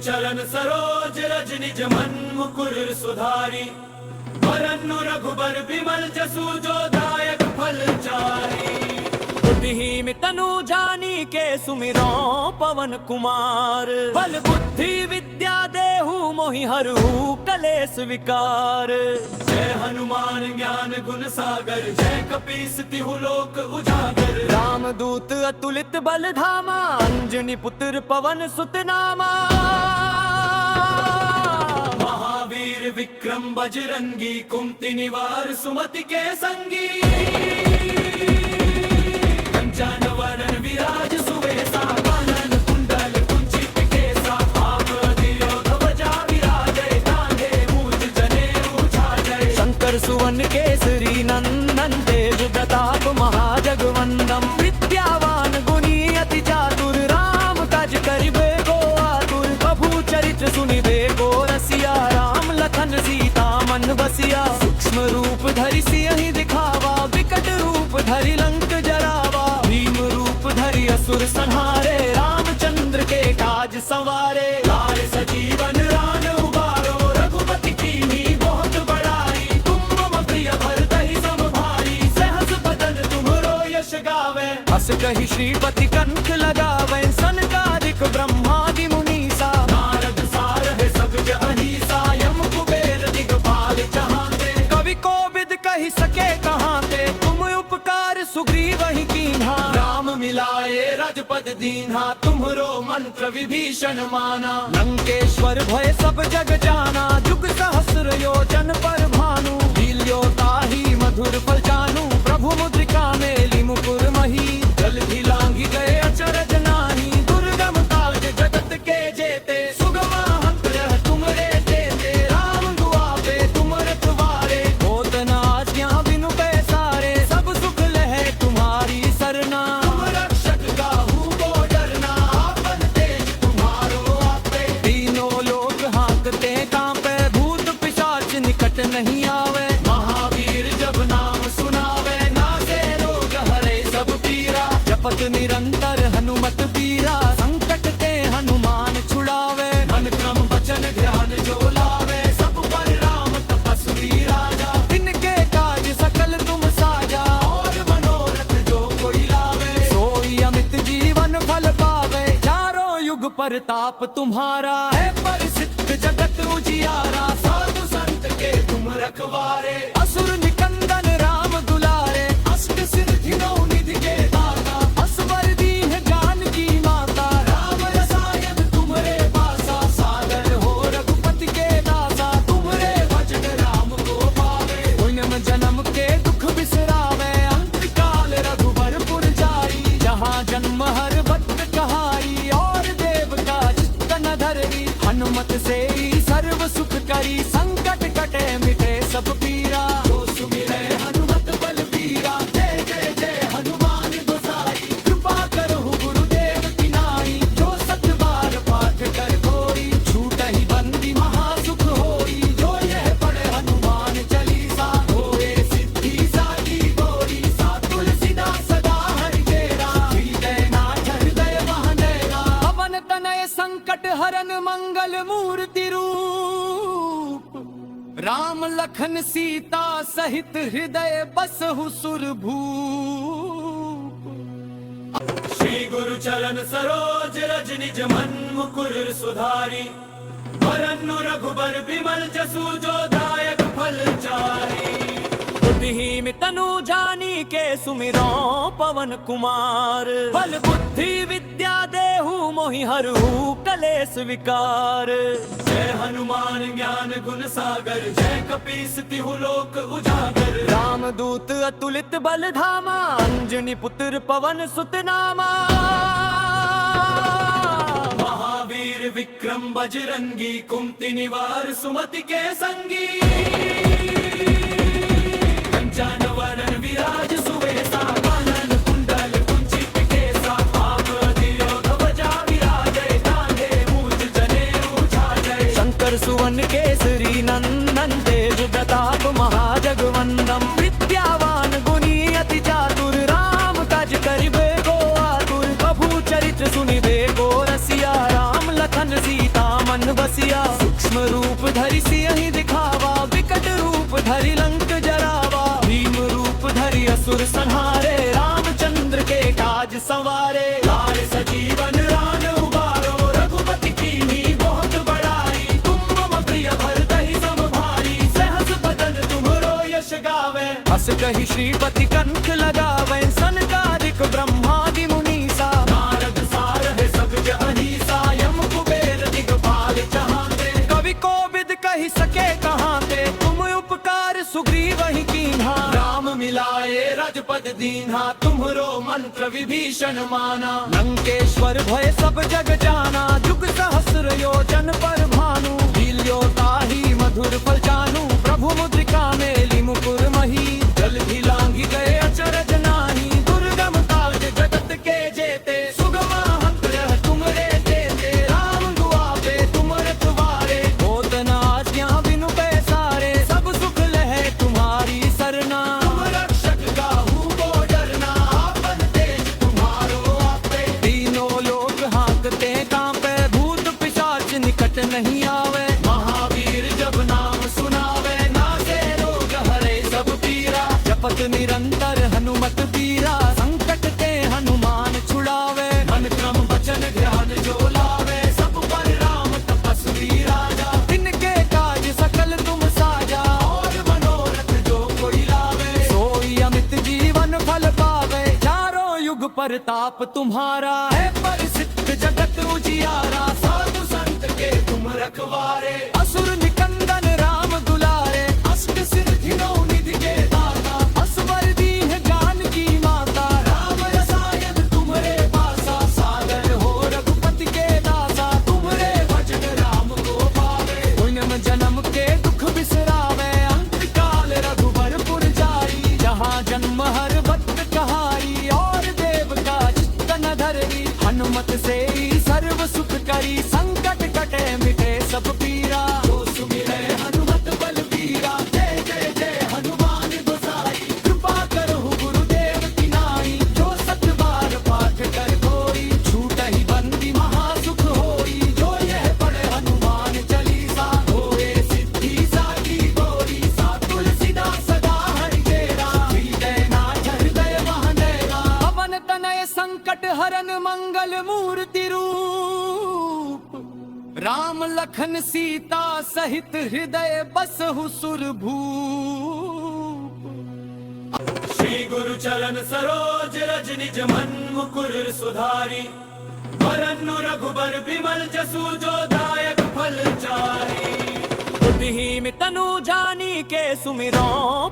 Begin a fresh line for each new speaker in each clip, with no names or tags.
चरण सरोज रज निज मन मुकुर सुधारी। वरनु रघुबर बिमल जसु जो दायक फल चारी।
बुद्धिहीन तनु जानी के सुमिरो पवन कुमार। बल बुद्धि विद्या देहु मोहि हरहु कलेस विकार।
जय हनुमान ज्ञान गुण सागर जय कपीस तिहु लोक उजागर।
राम दूत अतुलित बल धामा अंजनी पुत्र पवन सुत नामा।
महावीर विक्रम बजरंगी कुमति निवार सुमति के संगी। कंचन वरन विराज सुवेसा कानन कुंडल कुंचित केसा। हाथ ध्वजा विराजय कांधे मूज जनेऊ छाजय।
शंकर सुवन केसरी नंदन तेज प्रताप महाजगवंदन। विद्यावान गुणी अति चातुर राम काज करिबे को आतुर। प्रभु चरित्र सुनिबे को रसिया राम लखन सीता मन बसिया। सूक्ष्म रूप धरि सियहि दिखावा विकट रूप धरि लंक जरावा। भीम रूप धरि असुर संहारे रामचंद्र के काज संवारे।
लाल सजीवन रान उबारो रघुपति कीन्ही बहुत बड़ाई। तुम मम प्रिय भरतहि सम भाई सहस बदन तुम्हरो यश गावे।
हस कहि श्रीपति कंठ लगावे सनकादिक ब्रह्मादि मुनीसा।
नारद सारह सगज अहिसा यम कुबेर दिगपाल चहाते।
कवि कोविद कहि सके कहाते तुम उपकार सुग्रीव ही कीन्हा।
राम मिलाए रजपद दीन्हा तुम्हरो मंत्र विभीषण माना।
लंकेश्वर भय सब जग जाना जुग सहस्र योजन पर भानु। लील्यो ताहि मधुर फल जानू प्रभु मुद्रिका मेली मुकुर मही।
जलधि लांघि गए अचरज नाही दुर्गम काज जगत के जेते। सुगम हंत्र तुमरे तेते राम दुआरे तुम रखवारे।
होत न आज्ञा बिनु पैसारे सब सुख लहे तुम्हारी सरना।
तुम रक्षक काहू को डरना आपन तेज तुम्हारो आपे।
तीनों लोग हाँकते कांपे भूत पिशाच निकट नहीं आवे।
महावीर जब नाम सुनावे नासे रोग हरे सब पीरा।
जपत निरंतर हनुमत बीरा संकट ते हनुमान छुड़ावे।
मन क्रम वचन ध्यान जो लावे सब पर राम तपस्वी राजा।
तिनके काज सकल तुम साजा
और मनोरथ जो कोई लावे।
सोई अमित जीवन फल पावे। चारों युग परताप तुम्हारा
है परिसिद्ध जगत उजियारा। साधु संत के तुम रखवारे।
असुर निकंदन राम दुलारे।
अष्ट सिद्धि नौ निधि के दाता।
असवर दीन जानकी माता।
राम रसायन तुम्हरे पासा। सादर हो रघुपति के दासा। तुम्हरे भजन राम को पावे।
पुण्यम जन्म के दुख बिसरावे।
अंत काल रघुबरपुर जाई।
जहाँ जन्म हर भक्त कहाई और देव का चित्त न धरई। हनुमत से ही सर्व सुख करी संकट कटे मिटे सब पीरा।
जो सुमिरै हनुमत बल बीरा। जय जय जय हनुमान गोसाई। कृपा करहु गुरुदेव की नाई। जो सत बार पाठ कर कोई। छूटहि बंदी महासुख होई। जो यह पढ़े हनुमान चालीसा। होए सिद्धि साकी गौरी। सा तुलसीदास सदा हरिचेरा। हृदय नाथ हृदय महनेरा।
पवन तनय संकट हरन मंगल मूर्ति रूप। राम लखन सीता सहित हृदय बसहु सुरभूप।
श्री गुरु चरण सरोज रज निज मन मुकुर सुधारी। वरनु रघुबर बिमल जसु जो दायक फल चारी।
बुद्धिहीन तनु जानी के सुमिरो पवन कुमार। बल बुद्धि विद्या देहु मोहि हरहु कलेस विकार।
जय हनुमान ज्ञान गुण सागर जय कपीस तिहु लोक उजागर।
राम दूत अतुलित बल धामा अंजनी पुत्र पवन सुत नामा।
महावीर विक्रम बजरंगी कुमति निवार सुमति के संगी। कंचन वरन विराज सुवेसा कानन कुंडल कुंचित केसा। हाथ ध्वजा विराजय कांधे मूज जनेऊ छाजय।
शंकर सुवन केसरी नंदन तेज प्रताप महाजगवंदन। विद्यावान गुणी अति चातुर राम काज करिबे को आतुर। प्रभु चरित्र सुनिबे को रसिया राम लखन सीता मन बसिया सूक्ष्म रूप धरि सियहि दिखावा विकट रूप धरि लंक जरावा भीम रूप धरि असुर संहारे रामचंद्र के काज संवारे लाए सजीवन रान उबारो रघुपति कीन्ही बहुत बड़ाई तुम मम प्रिय भरतहि सम भाई सहस बदन तुम्हरो यश गावे हस कहि श्रीपति कंठ लगावे सनकादिक ब्रह्मादि मुनीसा नारद सारह सगज अहिसा यम कुबेर दिगपाल चाहते कवि कोविद कहि सके कहाते तुम उपकार सुग्रीव ही कीन्हा राम मिलाए रजपद दीन्हा तुम्हरो मंत्र विभीषण माना लंकेश्वर भय सब जग जाना जुग सहस्र योजन पर भानु लील्यो ताहि मधुर फल जानू प्रभु मुद्रिका मेली मुकुर मही जल भी लांघी गए अचरज नाही दुर्गम काज जगत के जेते सुगम हंत्र तुमरे देते राम दुआबे तुम रखवारे होत न आज्ञा बिनु पैसारे सब सुख लहे तुम्हारी सरना तुम रक्षक काहू को डरना आपन तेज तुम्हारो आपे तीनों लोग हाँकते कांपे भूत पिशाच निकट नहीं आवे महावीर जब नाम सुनावे नासे रोग हरे सब पीरा जपत निरंतर हनुमत पीरा संकट ते हनुमान छुड़ावे मन क्रम वचन ध्यान जो लावे सब पर राम तपस्वी राजा तिनके काज सकल तुम साजा और मनोरथ जो कोई लावे सोई अमित जीवन फल पावे चारों युग परताप तुम्हारा है परिसिद्ध जगत उजियारा साधु संत के तुम रखवारे असुर निकंदन राम दुलारे अष्ट सिद्धि नौ निधि के दाता असवर दीन जानकी माता राम रसायन तुम्हारे पासा सागर हो रघुपति के दासा तुम्हारे भजन राम को पावे पुण्य जन्म के दुख बिसरावे अंत काल रघुबरपुर जाई जहाँ जन्म हर भक्त कहाई और देव का चित्त न धरई हनुमत से ही सर्व सुख करी संकट कटे मिटे सब पीरा जो सुमिरै हनुमत बलबीरा जय जय जय हनुमान गोसाई कृपा करहु गुरुदेव की नाई जो सत बार पाठ कर कोई छूटहि बंदी महासुख होई जो यह पढ़े हनुमान चालीसा होए सिद्धि साकी गौरी सा तुलसीदास सदा हरि तेरा हृदय नाथ हृदय महदेवा पवन तनय संकट हरन मंगल मूर्ति रूप राम लखन सीता सहित हृदय बसहु सुरभूप श्री गुरु चरण सरोज रज निज मन मुकुर सुधारी वरनु रघुबर बिमल जसु जो दायक फल चारी बुद्धिहीन तनु जानी के सुमिरो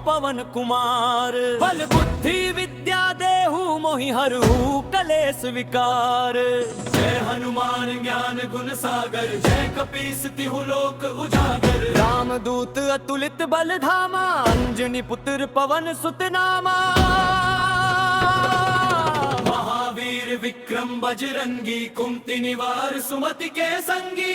पवन कुमार बल बुद्धि विद्या देहु मोहि हरहु कलेस विकार जय हनुमान ज्ञान गुण सागर जय कपीस तिहु लोक उजागर राम दूत अतुलित बल धामा अंजनी पुत्र पवन सुत नामा महावीर विक्रम बजरंगी कुमति निवार सुमति के संगी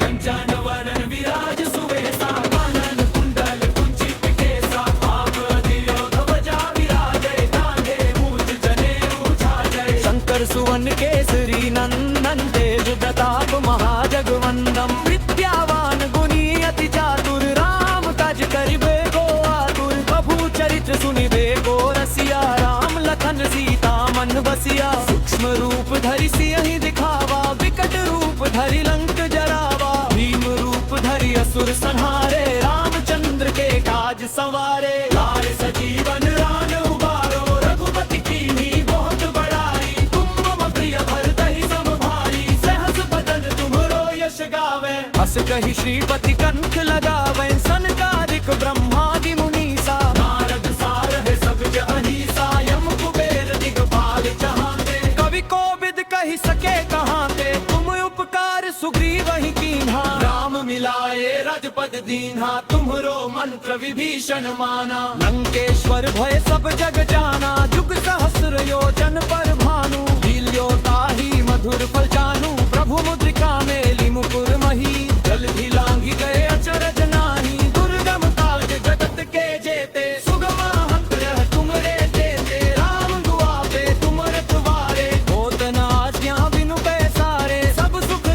कंचन वरन विराज सुवेसा कानन कुंडल कुंचित केसा आप दिव्य ध्वजा विराजय कांधे मूज जनेऊ छाजय शंकर सुवन केसरी नंदन तेज प्रताप महाजगवंदन विद्यावान गुणी अति चातुर राम काज करिबे को आतुर प्रभु चरित्र सुनिबे को रसिया राम लखन सीता मन बसिया सूक्ष्म रूप धरि सियहि दिखावा विकट रूप धरि लंक जरावा भीम रूप धरि असुर संहारे रामचंद्र के काज संवारे लाए सजीवन रान उबारो रघुपति कीन्ही बहुत बड़ाई तुम मम प्रिय भरतहि सम भाई सहस बदन तुम्हरो यश गावे हस कहि श्रीपति कंठ लगावे सनकादिक ब्रह्मादि मुनीसा नारद सारह सगज अहिसा यम कुबेर दिगपाल चाहते कवि कोविद कहि सके कहाते तुम उपकार सुग्रीव ही कीन्हा राम मिलाए रजपद दीन्हा तुम्हरो मंत्र विभीषण माना लंकेश्वर भय सब जग जाना जुग सहस्र योजन पर भानु लील्यो ताहि मधुर फल जानू प्रभु मुद्रिका मेली मुकुर मही जल भी लांघी गए अचरज नाही दुर्गम काज जगत के जेते सुगम हंत्र तुमरे देते राम दुआबे तुम रखवारे होत न आज्ञा बिनु पैसारे सब सुख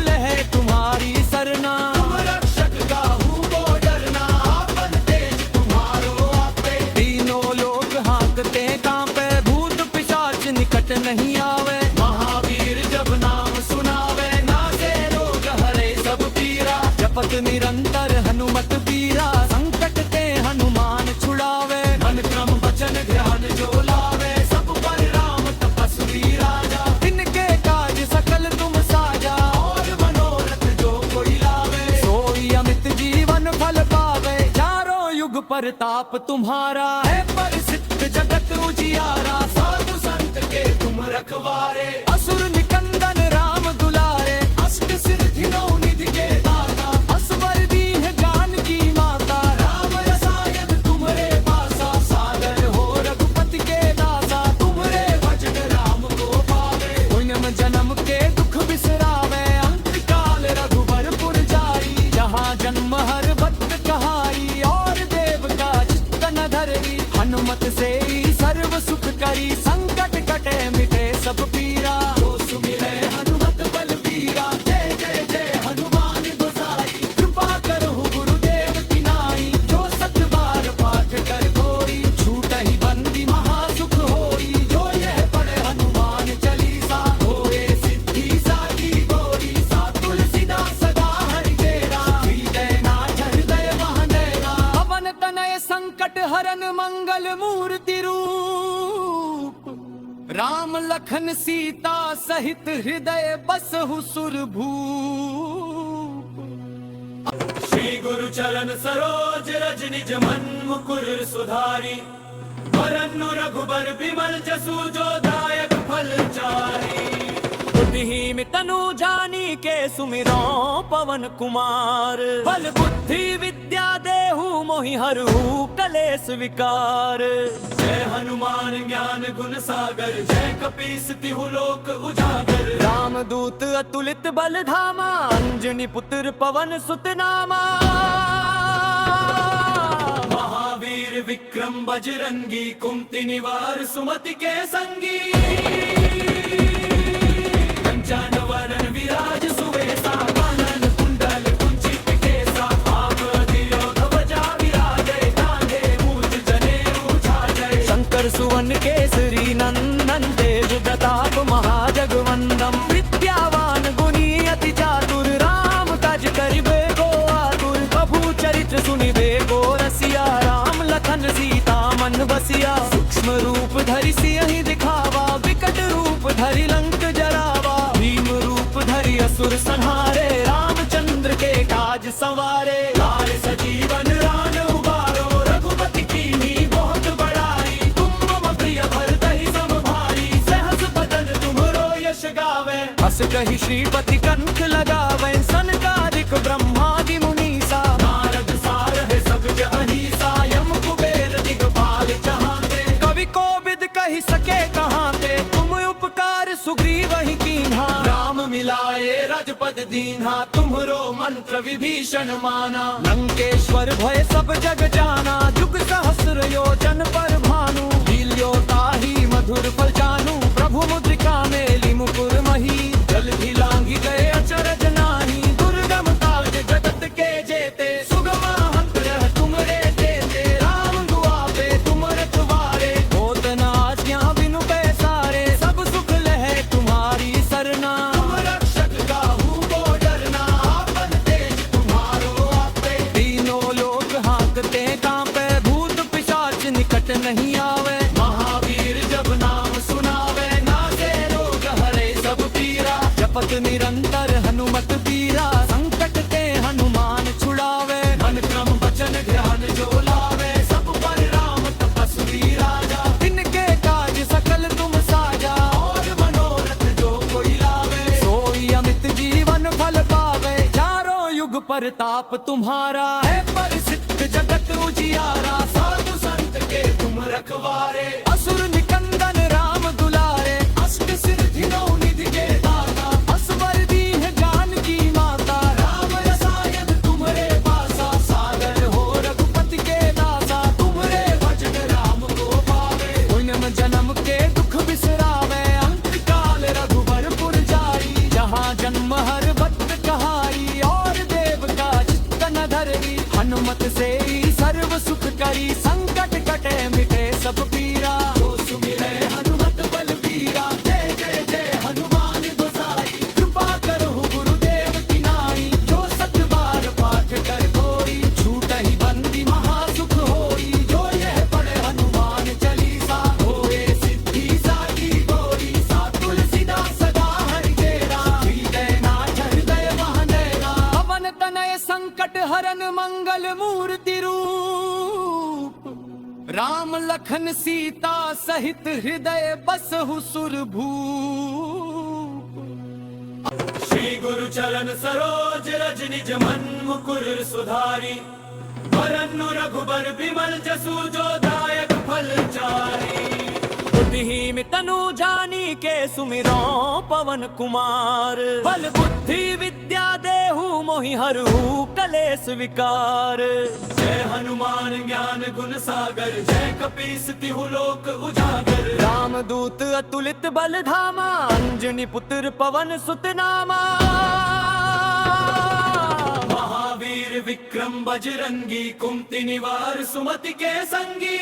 प्रताप तुम्हारा है परिसिद्ध जगत उजियारा।
साधु संत के तुम रखवारे,
असुर निकंदन राम दुलारे,
अष्ट सिद्धि नौ निधि के दाता।
असवर दीन जानकी माता,
राम रसायन तुमरे पासा,
सागर हो रघुपति के दासा।
तुमरे भजन राम को पावे।
पुण्यम जन्म के दुख बिसरावे, अंत काल रघुबरपुर जाई। जहाँ जन्म हर भक्त कहाई, और देव का चित्त न धरई। हनुमत से ही सर्व सुख करी, संकट कटे मिटे सब पीरा।
जो सुमिरे हनुमत बलबीरा, जय जय जय हनुमान गोसाई। कृपा करो गुरुदेव की नाई, जो सत बार पाठ कर कोई।
छूटहि बंदी
महासुख होई, जो यह पढ़े हनुमान चालीसा। होए सिद्धि साकी गोरी, सा तुलसीदास सदा हरि तेरा। हृदय नाथ हृदय महंदेरा,
पवन तनय संकट हरन मंगल मूर्ति रूप। राम लखन सीता सहित हृदय बसहु सुरभूप।
श्री गुरु चरण सरोज रज निज मन मुकुर सुधारी। वरनु रघुबर बिमल जसु जो दायक फल चारी।
बुद्धिहीन तनु जानी के सुमिरो पवन कुमार। बल बुद्धि विद्या देहु मोहि हरहु कलेस विकार।
जय हनुमान ज्ञान गुण सागर, जय कपीस तिहु लोक उजागर।
राम दूत अतुलित बल धामा, अंजनी पुत्र पवन सुत नामा।
महावीर विक्रम बजरंगी, कुमति निवार सुमति के संगी। कंचन वरन विराज सुवेसा, कानन कुंडल कुंचित केसा। आप तिरोध ध्वजा विराजय, कांधे मूज जनेऊ छाजय।
शंकर सुवन केसरी नंदन, तेज प्रताप महाजगवंदन। विद्यावान गुणी अति चातुर, राम काज करिबे को आतुर। प्रभु चरित्र सुनिबे को रसिया, राम लखन सीता मन बसिया। सूक्ष्म रूप धरि सियहि दिखावा, विकट रूप धरि लंक जरावा। भीम रूप धरि असुर संहारे, रामचंद्र के काज सवारे।
लाल सजीवन रान उबारो, रघुपति कीन्ही बहुत बड़ाई। तुम मम प्रिय भरतहि सम भाई, सहस बदन तुमरो यश गावे।
हस कहि श्रीपति कंठ लगावे, सनकादिक ब्रह्मादि मुनीसा।
नारद सारह सगज अहिसा, यम कुबेर दिगपाल चहाते।
कवि कोविद कहि सके कहाते, तुम उपकार सुग्रीव ही कीन्हा।
राम मिलाए रजपद दीन्हा, तुम्हरो मंत्र विभीषण माना।
लंकेश्वर भय सब जग जाना, जुग सहस्र योजन पर भानु। लील्यो ताहि मधुर फल जानू, प्रभु मुद्रिका मेली मुकुर मही। जलधि लांघि गए अचरज नाही, दुर्गम काज जगत के जेते।
सुगम हंत्र तुमरे देते, राम दुआरे तुम रखवारे।
होत न आज्ञा बिनु पैसारे, सब सुख लहे तुम्हारी सरना।
तुम रक्षक काहू को डरना, आपन तेज तुम्हारो आपे।
तीनों लोग हाँकते कांपे, भूत पिशाच निकट नहीं आवे।
महावीर जब नाम सुनावे, नासे रोग हरे सब पीरा।
जपत निरंतर हनुमत बीरा, संकट ते हनुमान छुड़ावे।
मन क्रम वचन ध्यान जो लावे, सब पर राम तपस्वी राजा।
तिनके काज सकल तुम साजा,
और मनोरथ जो कोई लावे।
सोई अमित जीवन फल पावे। चारों युग प्रताप तुम्हारा है परिसिद्ध जगत उजियारा।
साधु संत के तुम रखवारे,
असुर निकंदन राम दुलारे,
अष्ट सिद्धि नौ निधि के दाता।
असवर दीन जानकी माता।
राम रसायन तुमरे पासा,
सागर हो रघुपति के दासा।
तुमरे भजन राम को पावे।
पुण्यम जन्म के दुख बिसरावे, अंत काल रघुबरपुर जाई। जहाँ जन्म हर भक्त कहाई, और देव का चित्त न धरई। हनुमत से ही सर्व सुख करी, संकट कटे मिटे सब पीरा।
जो सुमिरे हनुमत बलबीरा, जय जय जय हनुमान गोसाई। कृपा करो गुरुदेव की नाई, जो सत बार पाठ कर कोई।
छूटहि बंदी
महासुख होई, जो यह पढ़े हनुमान चालीसा। होए सिद्धि साकी गोरी, सा तुलसीदास सदा हरि तेरा। हृदय नाथ हृदय महंदेरा,
पवन तनय संकट हरन मंगल मूर्ति रूप। राम लखन सीता सहित हृदय बसहु सुरभूप।
श्री गुरु चरण सरोज रज निज मन मुकुर सुधारी। वरनु रघुबर बिमल जसु जो दायक फल चारी।
बुद्धिहीन तनु जानी के सुमिरो पवन कुमार। बल बुद्धि विद्या देहु मोहि हरहु कलेस विकार।
जय हनुमान ज्ञान गुण सागर। जय कपीस तिहु लोक उजागर।
राम दूत अतुलित बल धामा। अंजनी पुत्र पवन सुत नामा।
महावीर विक्रम बजरंगी। कुमति निवार सुमति के संगी।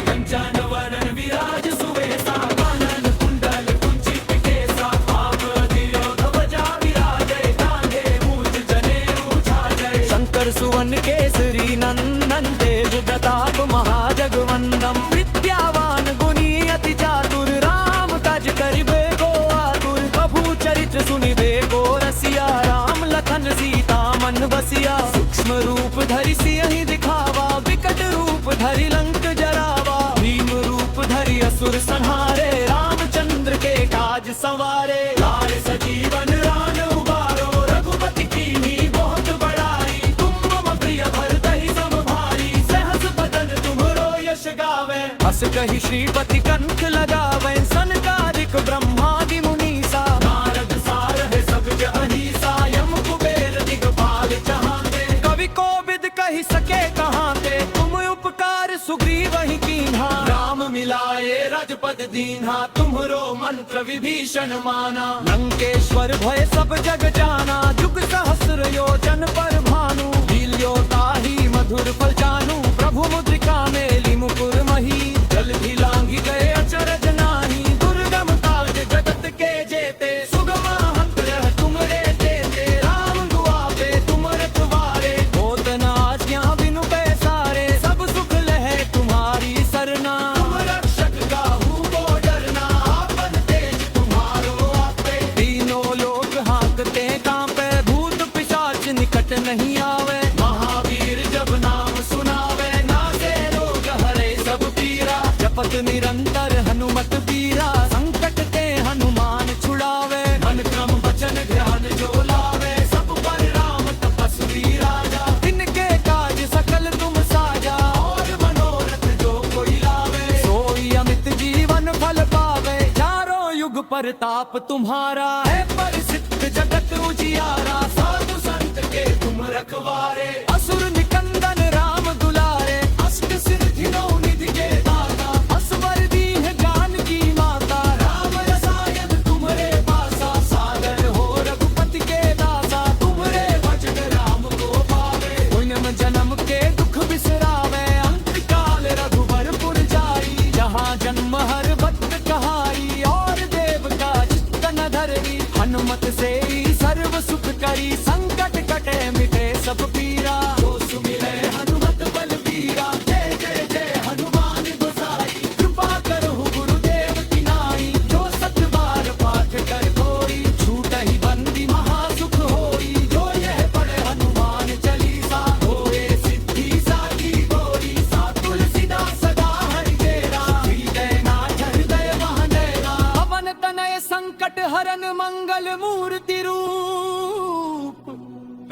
कंचन वरन विराज सुवेसा। कानन कुंडल कुंचित केसा। आपति ध्वजा विराजय। कांधे मूज जनेऊ छाजय।
शंकर सुवन केसरी नंदन तेज प्रताप महाजगवंदन। विद्यावान गुणी अति चातुर। राम काज करिबे को आतुर। प्रभु चरित्र सुनिबे को रसिया। राम लखन सीता मन बसिया। सूक्ष्म रूप धरि सियहि दिखावा। विकट रूप धरि लंक जरावा। भीम रूप धरि असुर संहारे। रामचंद्र के काज सवारे।
लाल सजीवन रान उबारो। रघुपति कीन्ही बहुत बड़ाई। तुम मम प्रिय भरतहि सम भाई। सहस बदन तुम्हरो यश गावे।
अस कहि श्रीपति कंठ लगावे। सनकादिक ब्रह्मादि मुनीसा।
नारद सारह सगज अहिसा। यम कुबेर दिगपाल चहाते।
कवि कोविद कहि सके कहाते। तुम उपकार सुग्रीव ही कीन्हा।
राम मिलाए रजपद दीन्हा। तुम्हरो मंत्र विभीषण माना।
लंकेश्वर भय सब जग जाना। जुग सहस्र योजन पर भानु। लील्यो ताहि मधुर फल जानू। प्रभु मुद्रिका मेली मुकुर मही। जल भी लांघी गए अचरज नाही। दुर्गम काज जगत के जेते। सुगम हंत तुमरे तेते। राम दुआपे तुम रखवारे। होत न आज्ञा बिनु पैसारे। सब सुख लहे तुम्हारी सरना।
तुम रक्षक काहू को डरना। आपन तेज तुम्हारो आपे।
तीनों लोग हाँकते कांपे। भूत पिशाच निकट नहीं आवे।
महावीर जब नाम सुनावे। नासे रोग हरे सब पीरा।
जपत निरंतर हनुमत पीरा। संकट के हनुमान छुड़ावे।
मन क्रम वचन ध्यान जो लावे। सब पर राम तपस्वी राजा।
इनके काज सकल तुम साजा।
और मनोरथ जो कोई लावे।
सोई अमित जीवन फल पावे। चारों युग परताप तुम्हारा है। परिसिद्ध जगत उजियारा।
साधु संत के तुम रखवारे।
असुर निकंदन राम दुलारे।
अष्ट सिद्धि नौ निधि के दाता।
असवर दीन जानकी माता।
राम रसायन तुम्हरे पासा।
सागर हो रघुपति के दासा।
तुम्हरे भजन राम को पावे।
पुण्य जन्म के दुख बिसरावे। अंत काल रघुबरपुर जाई। जहाँ जन्म हर भक्त कहाई। और देव का चित्त न धरई। हनुमत से ही सर्व सुख करी। संकट कटे मिटे सब पीरा।
जो सुमिरै हनुमत बलबीरा। जय जय जय हनुमान गोसाई। कृपा करहु गुरुदेव की नाई। जो सत बार पाठ कर कोई। छूटहि बंदी महासुख होई। जो यह पढ़े हनुमान चालीसा। होए सिद्धि साखी गोरी। सा तुलसीदास सदा हरि तेरा। हृदय नाथ हृदय महंडेरा।
पवन तनय संकट हरन मंगल मूर्ति रूप।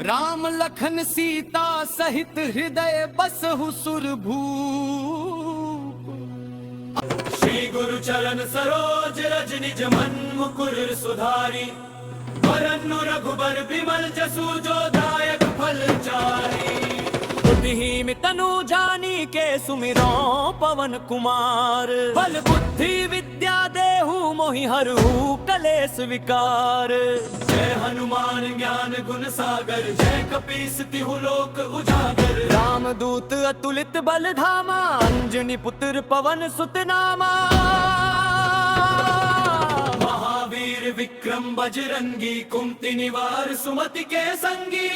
राम लखन सीता सहित हृदय बसहु सुरभूप।
श्री गुरु चरण सरोज रज निज मन मुकुर सुधारी। वरनु रघुबर बिमल जसु जो दायक फल चारी।
बुद्धिहीन तनु जानी के सुमिरो पवन कुमार। बल बुद्धि विद्या देहु मोहि हरहु कलेस विकार।
जय हनुमान ज्ञान गुण सागर। जय कपीस तिहु लोक उजागर।
राम दूत अतुलित बल धामा। अंजनी पुत्र पवन सुत नामा।
महावीर विक्रम बजरंगी। कुमति निवार सुमति के संगी।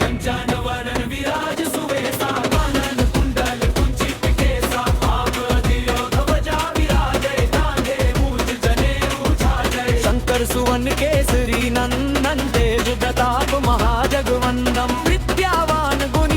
कंचन वरन विराज सुवेसा। कानन कुंडल कुंचित केसा। आपति ध्वजा विराजय। कांधे मूज जनेऊ छाजय।
शंकर सुवन केसरी नंदन तेज प्रताप महाजगवंदन। विद्यावान गुणी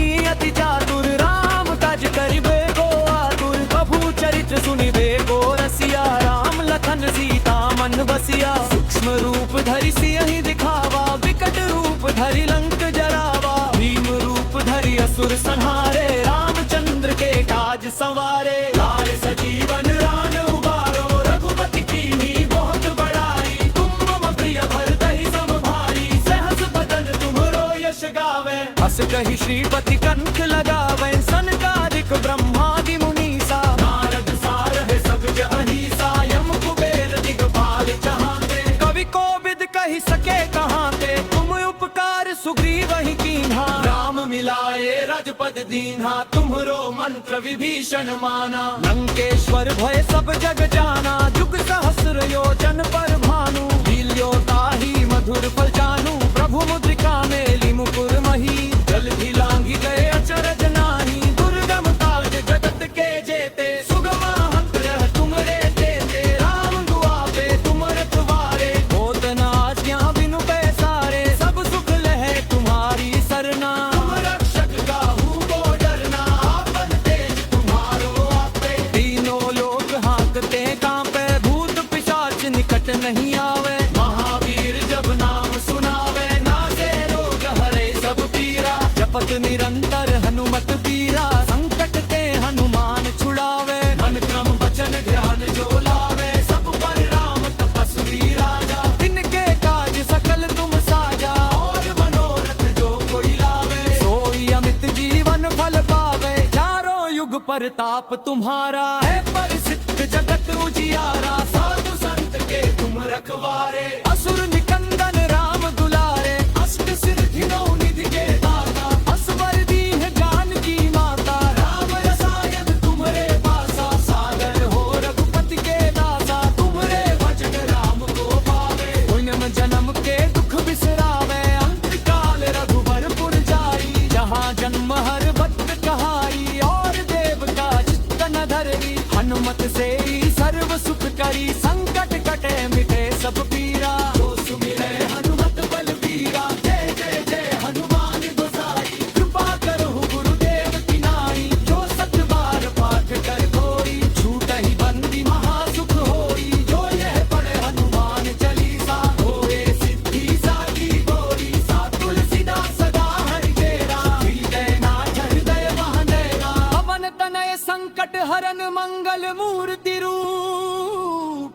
लखन सीता मन बसिया। सूक्ष्म रूप धरि सियहि दिखावा, विकट रूप धरि लंक जरावा। भीम रूप धरि असुर संहारे, रामचंद्र के काज संवारे। लाल सजीवन रान उबारो, रघुपति कीन्ही बहुत बड़ाई। तुम मम प्रिय भरतहि सम भाई, सहस बदन तुम्हरो यश गावे। अस कहि श्रीपति कंठ लगावे, सनकादिक ब्रह्मादि मुनीसा। नारद सारहि सगज अहिसा, यम कुबेर दिगपाल चहाते। कवि कोविद कहि सके कहाते, तुम उपकार सुग्रीव ही कीन्हा। राम मिलाए रजपद दीन्हा, तुम्हरो मंत्र विभीषण माना। लंकेश्वर भय सब जग जाना, जुग सहस्र योजन पर भानु। लील्यो ताहि मधुर फल जानू, प्रभु मुद्रिका मेली मुकुर मही। जल्दी लांघी गए अचरज नाही, दुर्गम काज जगत के जेते। सुगम हंत रह तुमरे तेते, राम दुआपे तुम रखवारे। होत न आज्ञा बिनु पैसारे, सब सुख लहे तुम्हारी सरना। तुम रक्षक काहू को डरना, आपन तेज तुम्हारो आपे। तीनों लोक हांकते कांपे, भूत पिशाच निकट नहीं आवे। महावीर जब नाम सुनावे, नासे रोग हरे सब पीरा। जपत निरंतर हनुमत पीरा, संकट ते हनुमान छुड़ावे। मन क्रम वचन ध्यान जो लावे, सब पर राम तपस्वी राजा। तिनके काज सकल तुम साजा, और मनोरथ जो कोई लावे। सोई अमित जीवन फल पावे, चारों युग परताप तुम्हारा। है परिसिद्ध जगत उजियारा, साधु संत के तुम रखवारे। असुर निकंदन राम दुलारे, अष्ट सिद्धि नौ निधि के दाता। असवर दीन जानकी माता, राम रसायन तुम्हरे पासा। सागर हो रघुपति के दासा, तुम्हरे भजन राम को पावे। पुण्य जन्म के दुख बिसरावे, अंत काल रघुबर पुर जाई। जहाँ जन्म हर भक्त कहाई, और देवता चित्त न धरई। हनुमत से ही सर्व सुख करी, संकट कटे मिटे सब पीरा। जो सुमिरै हनुमत बलबीरा, जय जय जय हनुमान गोसाई। कृपा करहु गुरुदेव की नाई, जो सत बार पाठ कर कोई। छूटहि बंदी महासुख होई, जो यह पढ़े हनुमान चालीसा। होए सिद्धि साकी गोरी, सात तुलसीदास सदा हरि तेरा। हृदय नाथ हृदय महंदेरा, पवन तनय संकट हरन मंगल मूर्ति रूप।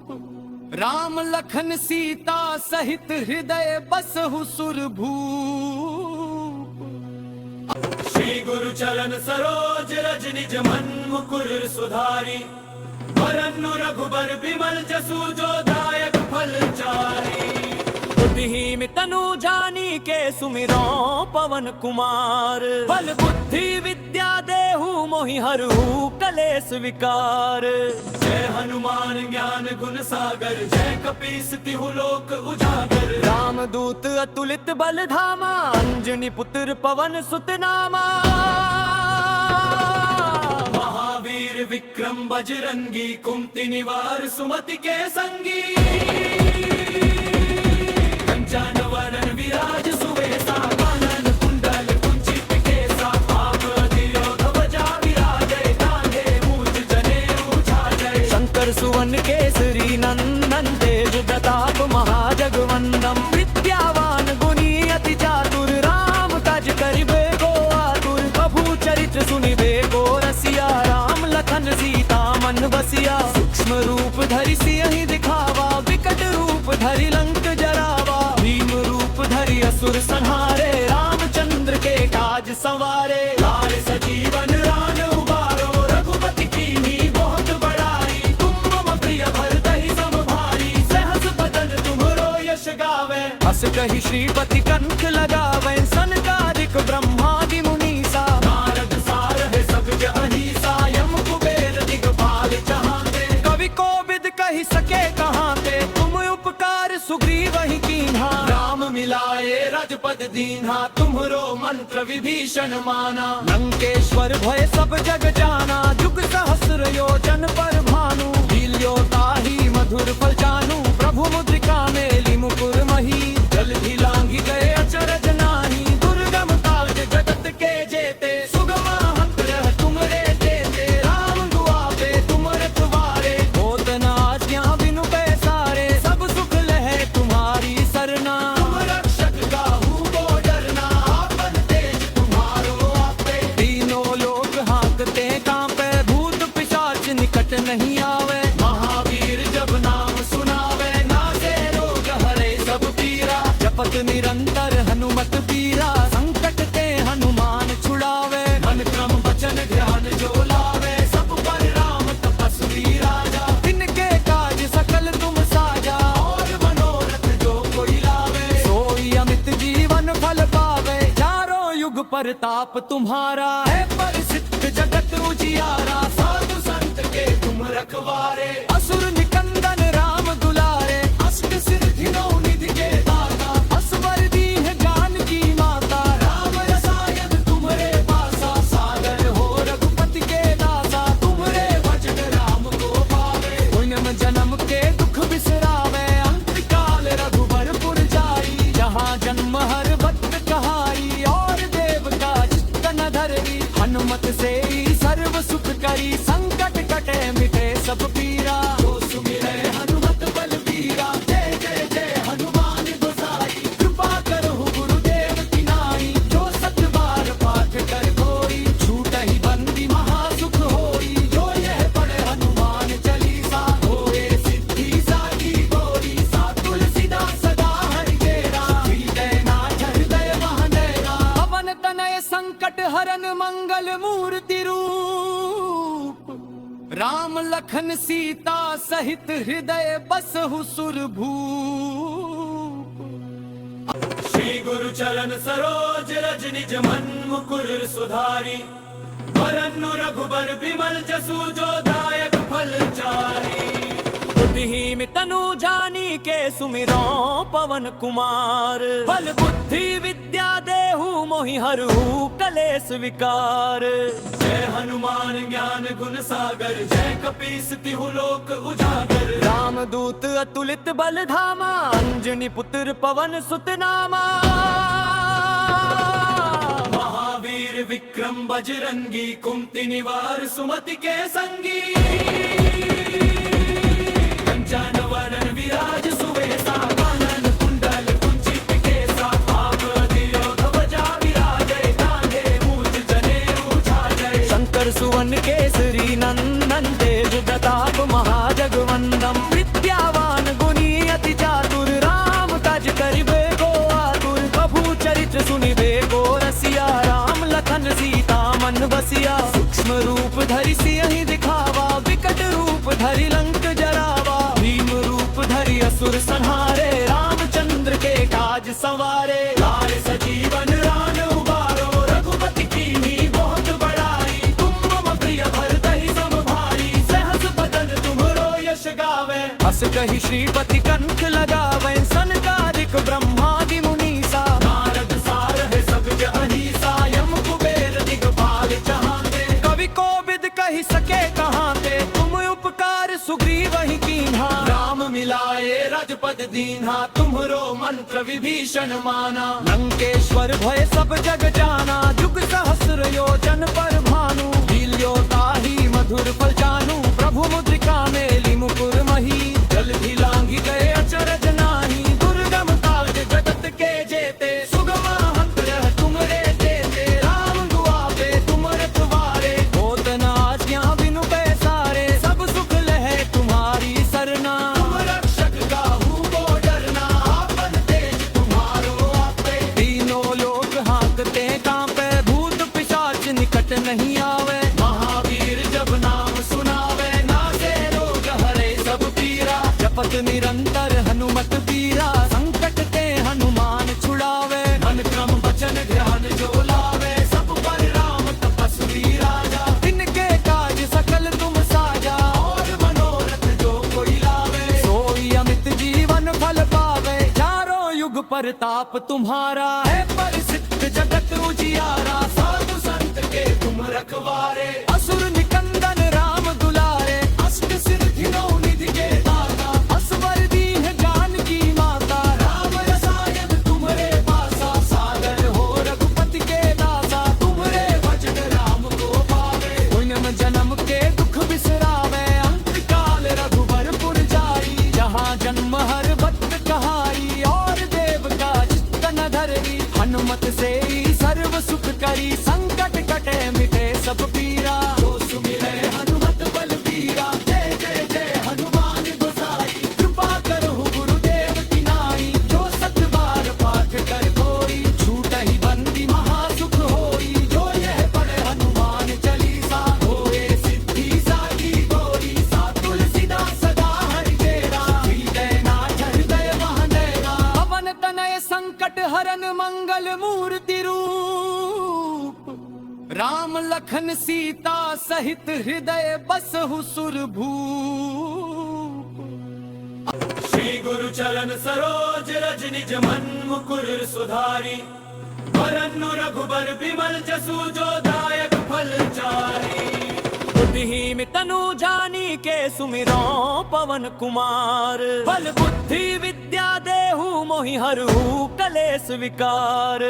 राम लखन सीता सहित हृदय बसहु सुरभूप। श्री गुरु चरण सरोज रज निज मन मुकुर सुधारी। वरनु रघुबर बिमल जसु, जो दायक फल चारी। बुद्धिहीन तनु जानी के, सुमिरो पवन कुमार। बल बुद्धि विद्या देहु, मोहि हरहु कलेस विकार। जय हनुमान ज्ञान गुण सागर, जय कपीस तिहु लोक उजागर। रामदूत अतुलित बल धामा, अंजनी पुत्र पवन सुत नामा। महावीर विक्रम बजरंगी, कुमति निवार सुमति के संगी। कंचन वरन विराज सुवेसा, कानन कुंडल कुंचित केसा। आप अधिरोध ध्वजा विराजै, कांधे मूंज जनेऊ झाजै। शंकर सुवन केसरी नंदन, तेज प्रताप महाजगवंदन। विद्यावान गुणी अति चातुर, राम काज करिबे को आतुर। प्रभु चरित्र सुनिबे को रसिया, राम लखन सीता मन बसिया। सूक्ष्म रूप धरि सियहि दिखावा, विकट रूप धरि लंक जरावा। भीम रूप धरि असुर संहारे, रामचंद्र के काज संवारे। लाल सजीवन रान उबारो, रघुपति कीन्ही बहुत बड़ाई। तुम मम प्रिय भरतहि सम भाई, सहस बदन तुम्हरो यश गावे। अस कहि श्रीपति कंठ लगावे, सनकादिक ब्रह्मादि मुनीसा। नारद सारहि सगज अहिसा, यम कुबेर दिगपाल चहाते। कवि कोविद कहि सके कहाते, तुम उपकार सुग्रीव ही कीन्हा। राम मिलाए रजपद दीन्हा, तुम्हरो मंत्र विभीषण माना। लंकेश्वर भय सब जग जाना, जुग सहस्र योजन पर भानु। लील्यो ताहि मधुर फल जानू, प्रभु मुद्रिका मेली मुकुर मही। जल्दी लांघी गए अचरज नाही, दुर्गम काज जगत के जेते। सुगम हंत रह तुमरे तेते, राम दुआपे तुम रखवारे। होत न आज्ञा बिनु पैसारे, जपत निरंतर हनुमत पीरा संकट ते हनुमान छुड़ावे
मन क्रम वचन ध्यान जो लावे सब पर राम तपस्वी राजा
इनके काज सकल तुम साजा
और मनोरथ जो कोई लावे
सोई अमित जीवन फल पावे चारों युग परताप तुम्हारा
है परिसिद्ध जगत उजियारा साधु संत के तुम रखवारे
असुर निकंदन राम दुलारे
अष्ट सिद्धि नौ निधि के दाता
असवर दीन जानकी माता
राम रसायन तुम्हारे पासा
सागर हो रघुपति के दासा
तुम्हारे वचन राम को पावे
पुण्यम जन्म के दुख बिसरावे
अंत काल रघुबरपुर जाई
जहाँ जन्म हर भक्त कहाई और देव का चित्त न धरई हनुमत से ही सर्व सुख करी संकट कटे मिटे सब पीरा
जो सुमिरै हनुमत बलबीरा जय जय जय हनुमान गोसाई कृपा करो गुरुदेव की नाई जो सत बार पाठ कर कोई छूटहि बंदी महासुख होई जो यह पढ़े हनुमान चालीसा होए सिद्धि साखी गोरी सा तुलसीदास सदा हरि तेरा हृदय नाथ हृदय महंदेरा
पवन तनय संकट हरन मंगल मूर्ति रूप राम लखन सीता सहित हृदय बसहु सुरभूप
श्री गुरु चरण सरोज रज निज मन मुकुर सुधारी वरनु रघुबर बिमल जसु जो दायक फल चारी
बुद्धिहीन तनु जानी के सुमिरो पवन कुमार बल बुद्धि विद्या देहु मोहि हरहु कलेस विकार
जय हनुमान ज्ञान गुण सागर जय कपीस तिहु लोक उजागर
राम दूत अतुलित बल धामा अंजनी पुत्र पवन सुत नामा
महावीर विक्रम बजरंगी कुमति निवार सुमति के संगी कंचन वरन विराज सुवेसा कानन कुंडल कुंचित केसा आप दियो ध्वजा विराजय कांधे मूज जनेऊ छाजय
शंकर सुवन केसरी नंदन तेज प्रताप महाजगवंदन विद्यावान गुणी अति चातुर राम काज करिबे को आतुर प्रभु चरित्र सुनिबे को रसिया राम लखन सीता मन बसिया सूक्ष्म रूप धरि सियहि दिखावा विकट रूप धरि लंक जरावा भीम रूप धरि असुर संहारे रामचंद्र के काज संवारे
लाए सजीवन रान उबारो रघुपति कीन्ही बहुत बड़ाई तुम मम प्रिय भरतहि सम भाई सहस बदन तुम्हरो यश गावे
हस कहि श्रीपति कंठ लगावे सनकादिक ब्रह्मादि मुनीसा
नारद सारह सबज अहिसा यम कुबेर दिगपाल चहाते
कवि कोविद कहि सके कहाँ ते तुम उपकार सुग्रीव ही कीन्हा
राम मिलाए रजपद दीन्हा तुम्हरो मंत्र विभीषण माना
लंकेश्वर भय सब जग जाना जुग सहस्र योजन पर भानु लील्यो ताहि मधुर फल जानू प्रभु मुद्रिका मेली मुकुर मही
जल्दी लांघी गए
अचरज नाही दुर्गम काज जगत के जेते
सुगमा हंत रह तुम्हरे देते राम दुआबे तुम रखवारे
होत न आज्ञा बिनु पैसारे सब सुख लहे तुम्हारी सरना
तुम रक्षक काहू को डरना आपन तेज तुम्हारो आपे
तीनों लोग हाँकते कांपे भूत पिशाच निकट नहीं आवे
महावीर जब नाम सुनावे नासे रोग हरे सब पीरा
जपत निरंतर हनुमत पीरा संकट ते हनुमान छुड़ावे
मन क्रम वचन ध्यान जो लावे सब पर राम तपस्वी राजा
इनके काज सकल तुम साजा
और मनोरथ जो कोई लावे
सोई अमित जीवन फल पावे चारों युग परताप तुम्हारा
है परिसिद्ध जगत उजियारा साधु संत के तुम रखवारे
असुर निकंदन राम दुलारे
अष्ट सिद्धि नौ निधि के दाता
असवर दीन जानकी माता
राम रसायन तुम्हारे पासा
सागर हो रघुपति के दासा
तुम्हारे वचन राम को पावे
पुण्यम जन्म के दुख बिसरावे
अंत काल रघुबरपुर जाई
जहाँ जन्म हर भक्त कहाई और देव का चित्त न धरई हनुमत से ही सर्व सुख करी संकट कटे मिटे सब पीरा
जो
हरन मंगल मूर्ति रूप, राम लखन सीता सहित हृदय बसहु सुरभूप।
श्री गुरु चरण सरोज रज निज मन मुकुर सुधारी, वरनु रघुबर बिमल जसु जो दायक फल चारी।
बुद्धिहीन तनु जानी के सुमिरो पवन कुमार, बल बुद्धि विद्या देहु मोहि हरहु कलेस विकार।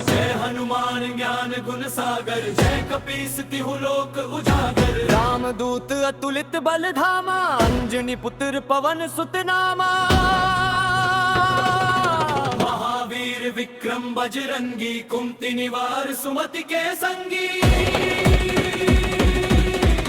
जय हनुमान ज्ञान गुण सागर, जय कपीस तिहु लोक उजागर।
राम दूत अतुलित बल धामा, अंजनी पुत्र पवन सुत नामा।
महावीर विक्रम बजरंगी, कुमति निवार सुमति के संगी।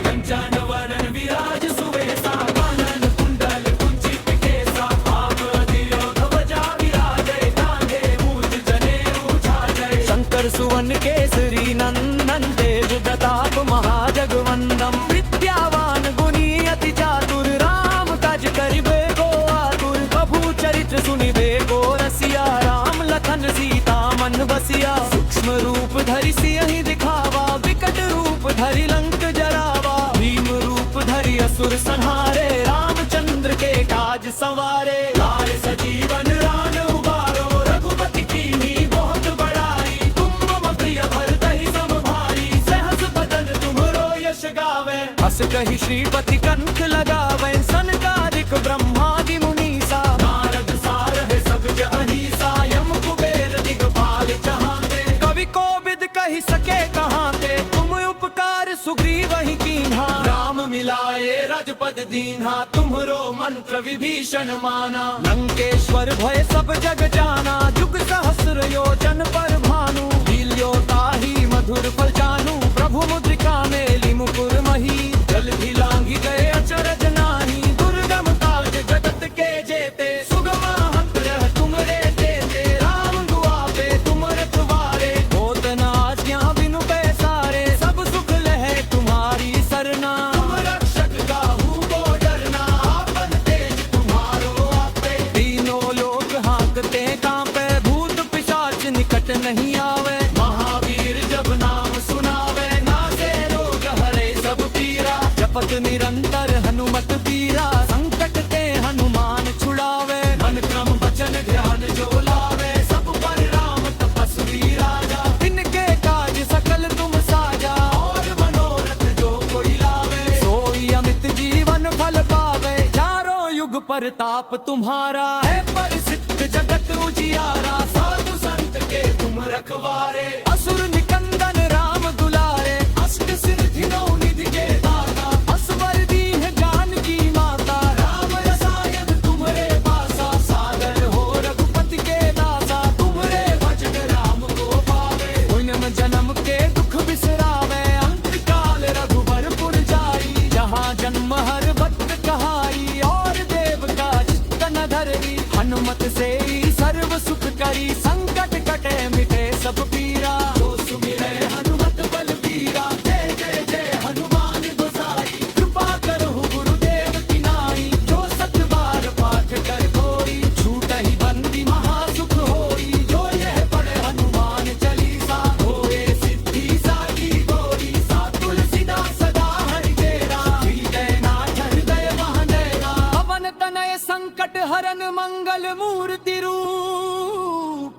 कंचन वरन विराज सुवेसा, कानन कुंडल कुंचित केसा। हाथ दियो ध्वजा विराजय, कांधे मूज जनेऊ छाजय।
शंकर सुवन केसरी नंदन, तेज प्रताप महाजगवंदन। विद्यावान गुणी अति चातुर, राम काज करिबे को आतुर। प्रभु चरित्र सुनिबे को रसिया, राम लखन सीता मन बसिया। सूक्ष्म रूप धरि सियहि दिखावा, विकट रूप धरि लंक जरावा। भीम रूप धरि असुर संहारे, रामचंद्र के काज संवारे।
लाए सजीवन रान उबारो, रघुपति कीन्ही बहुत बड़ाई। तुम मम प्रिय भरतहि सम भाई, सहस बदन तुम्हरो यश गावे।
हस कहि श्रीपति कंठ लगावे, सनकादिक ब्रह्मादि मुनीसा।
नारद सारह सब्ज अहिसा, यम कुबेर दिगपाल चहाते।
कवि कोविद कहि सके कहाँ ते, तुम उपकार सुग्रीव ही कीन्हा।
राम मिलाए रजपद दीन्हा, तुम्हरो मंत्र विभीषण माना।
लंकेश्वर भय सब जग जाना, जुग सहस्र योजन पर भानु। लील्यो ताहि मधुर फल जानू, प्रभु मुद्रिका मेली मुकुर मही। जलधि लांघि गए अचरज नाही, दुर्गम काज जगत के जेते। सुगम हंत तुमरे देते, राम दुआरे तुम रखवारे। होत न आज्ञा बिनु पैसारे, सब सुख लहे तुम्हारी सरना।
तुम रक्षक काहू को डरना, आपन तेज तुम्हारो आपे।
तीनों लोग हाँकते कांपे, भूत पिशाच निकट नहीं आवे।
महावीर जब नाम सुनावे, नासे रोग हरे सब पीरा।
जपत निरंतर हनुमत बीरा, संकट ते हनुमान छुड़ावे।
मन क्रम वचन ध्यान जो लावे, सब पर राम तपस्वी राजा।
इनके काज सकल तुम साजा,
और मनोरथ जो कोई लावे।
सोई अमित जीवन फल पावे। चारों युग परताप तुम्हारा,
है परिसिद्ध जगत उजियारा। साधु संत के तुम रखवारे,
असुर निकंदन राम दुलारे।
अष्ट सिद्धि नौ निधि के दाता।
असवर दीन जानकी माता,
राम रसायन तुम्हरे पासा।
सागर हो रघुपति के दासा।
तुम्हरे भजन राम को पावे।
पुण्य जन्म के दुख बिसरावे, अंत काल रघुबर पुर जाई। जहाँ जन्म हर भक्त कहाई, और देव का चित्त न धरई। हनुमत से ही सर्व सुख करी, संकट कटे मिटे सब पीरा।
जो सुमिरै हनुमत बल बीरा, जय जय जय हनुमान गोसाई। कृपा करहु गुरुदेव की नाई, जो सत बार पाठ कर कोई। छूटहि बंदी महासुख होई, जो यह पढ़े हनुमान चालीसा। होए सिद्धि साकी गोरी, सा तुलसीदास सदा हरिकेरा। हृदय नाथ हृदय महंदेरा।
पवन तनय संकट हरन मंगल मूर्ति रूप,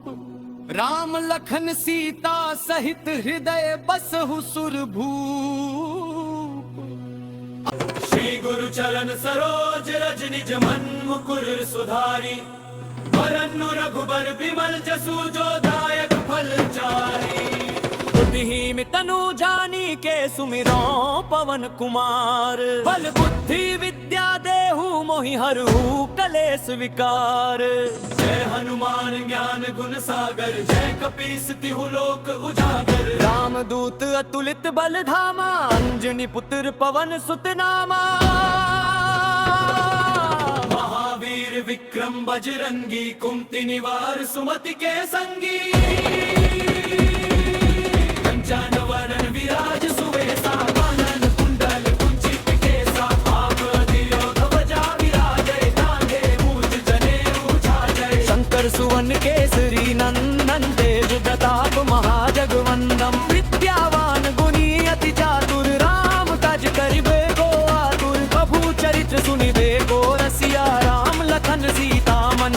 राम लखन सीता सहित हृदय बसहु सुरभूप।
श्री गुरु चरण सरोज रज निज मन मुकुर सुधारी। वरनु रघुबर बिमल जसु जो दायक फल चारी।
बुद्धिहीन तनु जानी के सुमिरो पवन कुमार, बल बुद्धि विद्या देहु मोहि हरहु कलेस विकार।
जय हनुमान ज्ञान गुण सागर, जय कपीस तिहु लोक उजागर।
राम दूत अतुलित बल धामा, अंजनी पुत्र पवन सुत नामा।
महावीर विक्रम बजरंगी, कुमति निवार सुमति के संगी। कंचन वरन विराज सुवेसा, कानन कुंडल कुंचित केसा। हाथ दियो ध्वजा विराजय, कांधे मूज जनेऊ छाजय।
शंकर सुवन केसरी नंदन,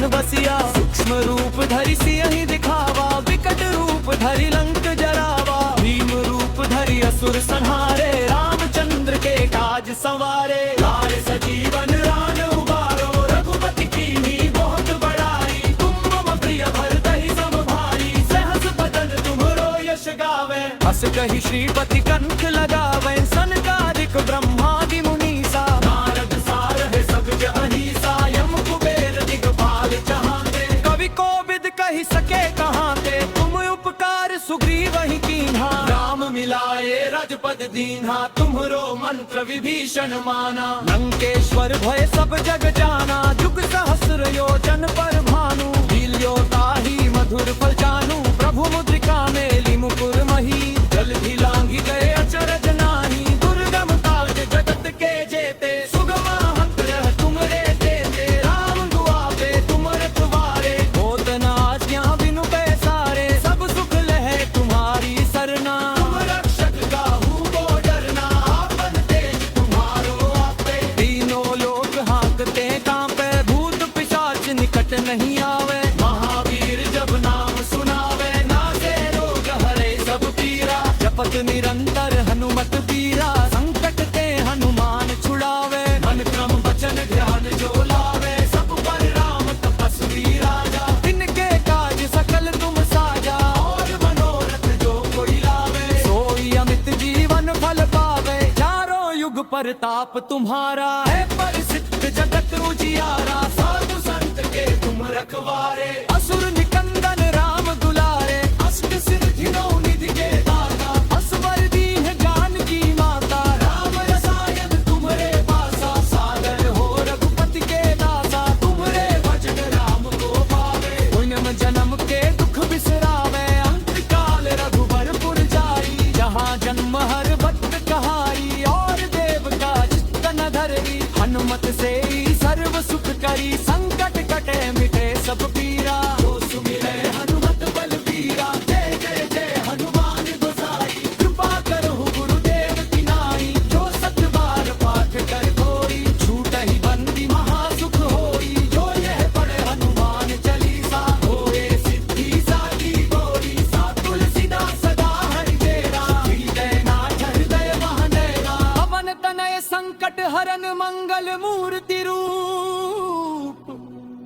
मन बसिया। सूक्ष्म रूप धरि सियहि दिखावा, विकट रूप धरि लंक जरावा। भीम रूप धरि असुर संहारे, रामचंद्र के काज संवारे। लाए सजीवन रान उबारो, रघुपति कीन्ही बहुत बड़ाई। तुम मम प्रिय भरतहि सम भाई, सहस बदन तुम्हरो यश गावे। हस कहि श्रीपति कंठ लगावे, सनकादिक ब्रह्मादि मुनीसा। नारद सारहि सगज अहिसा, यम कुबेर दिगपाल चहाते। कवि कोविद कहि सके कहाते, तुम उपकार सुग्रीव ही कीन्हा। राम मिलाए रजपद दीन्हा, तुम्हरो मंत्र विभीषण माना। लंकेश्वर भय सब जग जाना, जुग सहस्र योजन पर भानु। लील्यो ताहि मधुर फल जानू, प्रभु मुद्रिका मेली मुकुर मही। जलधि लांघि गए अचरज नाही, दुर्गम काज जगत के जेते। सुगम हंत तुमरे देते, राम दुआरे तुम रखवारे। होत न आज्ञा बिनु पैसारे, सब सुख लहे तुम्हारी सरना। तुम रक्षक काहू को डरना, आपन तेज तुम्हारो आपे। तीनों लोग हाँकते कांपे, भूत पिशाच निकट नहीं आवे। महावीर जब नाम सुनावे, नासे रोग हरे सब पीरा। जपत निरंतर हनुमत बीरा, संकट ते हनुमान छुड़ावे। मन क्रम वचन ध्यान जो लावे, सब पर राम तपस्वी राजा। तिनके काज सकल तुम साजा, और मनोरथ जो कोई लावे। सोई अमित जीवन फल पावे, चारों युग परताप तुम्हारा। है परिसिद्ध जगत उजियारा, साधु संत के तुम रखवारे। असुर निकंदन राम दुलारे, अष्ट सिद्धि नौ निधि के दाता। असवर दीन ज्ञान की माता, राम रसायन तुम्हरे पासा। सागर हो रघुपति के दासा, तुम्हरे भजन राम को पावे। पुण्य जन्म के दुख बिसरावे, अंत काल रघुबर पुर जाई। जहाँ जन्म हर भक्त कहाई, और देव का चित्त न धरई। हनुमत से ही सर्व सुख करी, संकट कटे मिटे सब पीरा। जो सुमिरै हनुमत बलबीरा, जय जय जय हनुमान गोसाई। कृपा करहु गुरुदेव की नाई, जो सत बार पाठ कर कोई। छूटहि बंदी महासुख होई, जो यह पढ़े हनुमान चालीसा। होए सिद्धि साकी गौरी, सा तुलसीदास सदा हरिचेरा। हृदय नाथ हृदय महनेरा, पवन तनय संकट हरन मंगल मूर्ति रूप।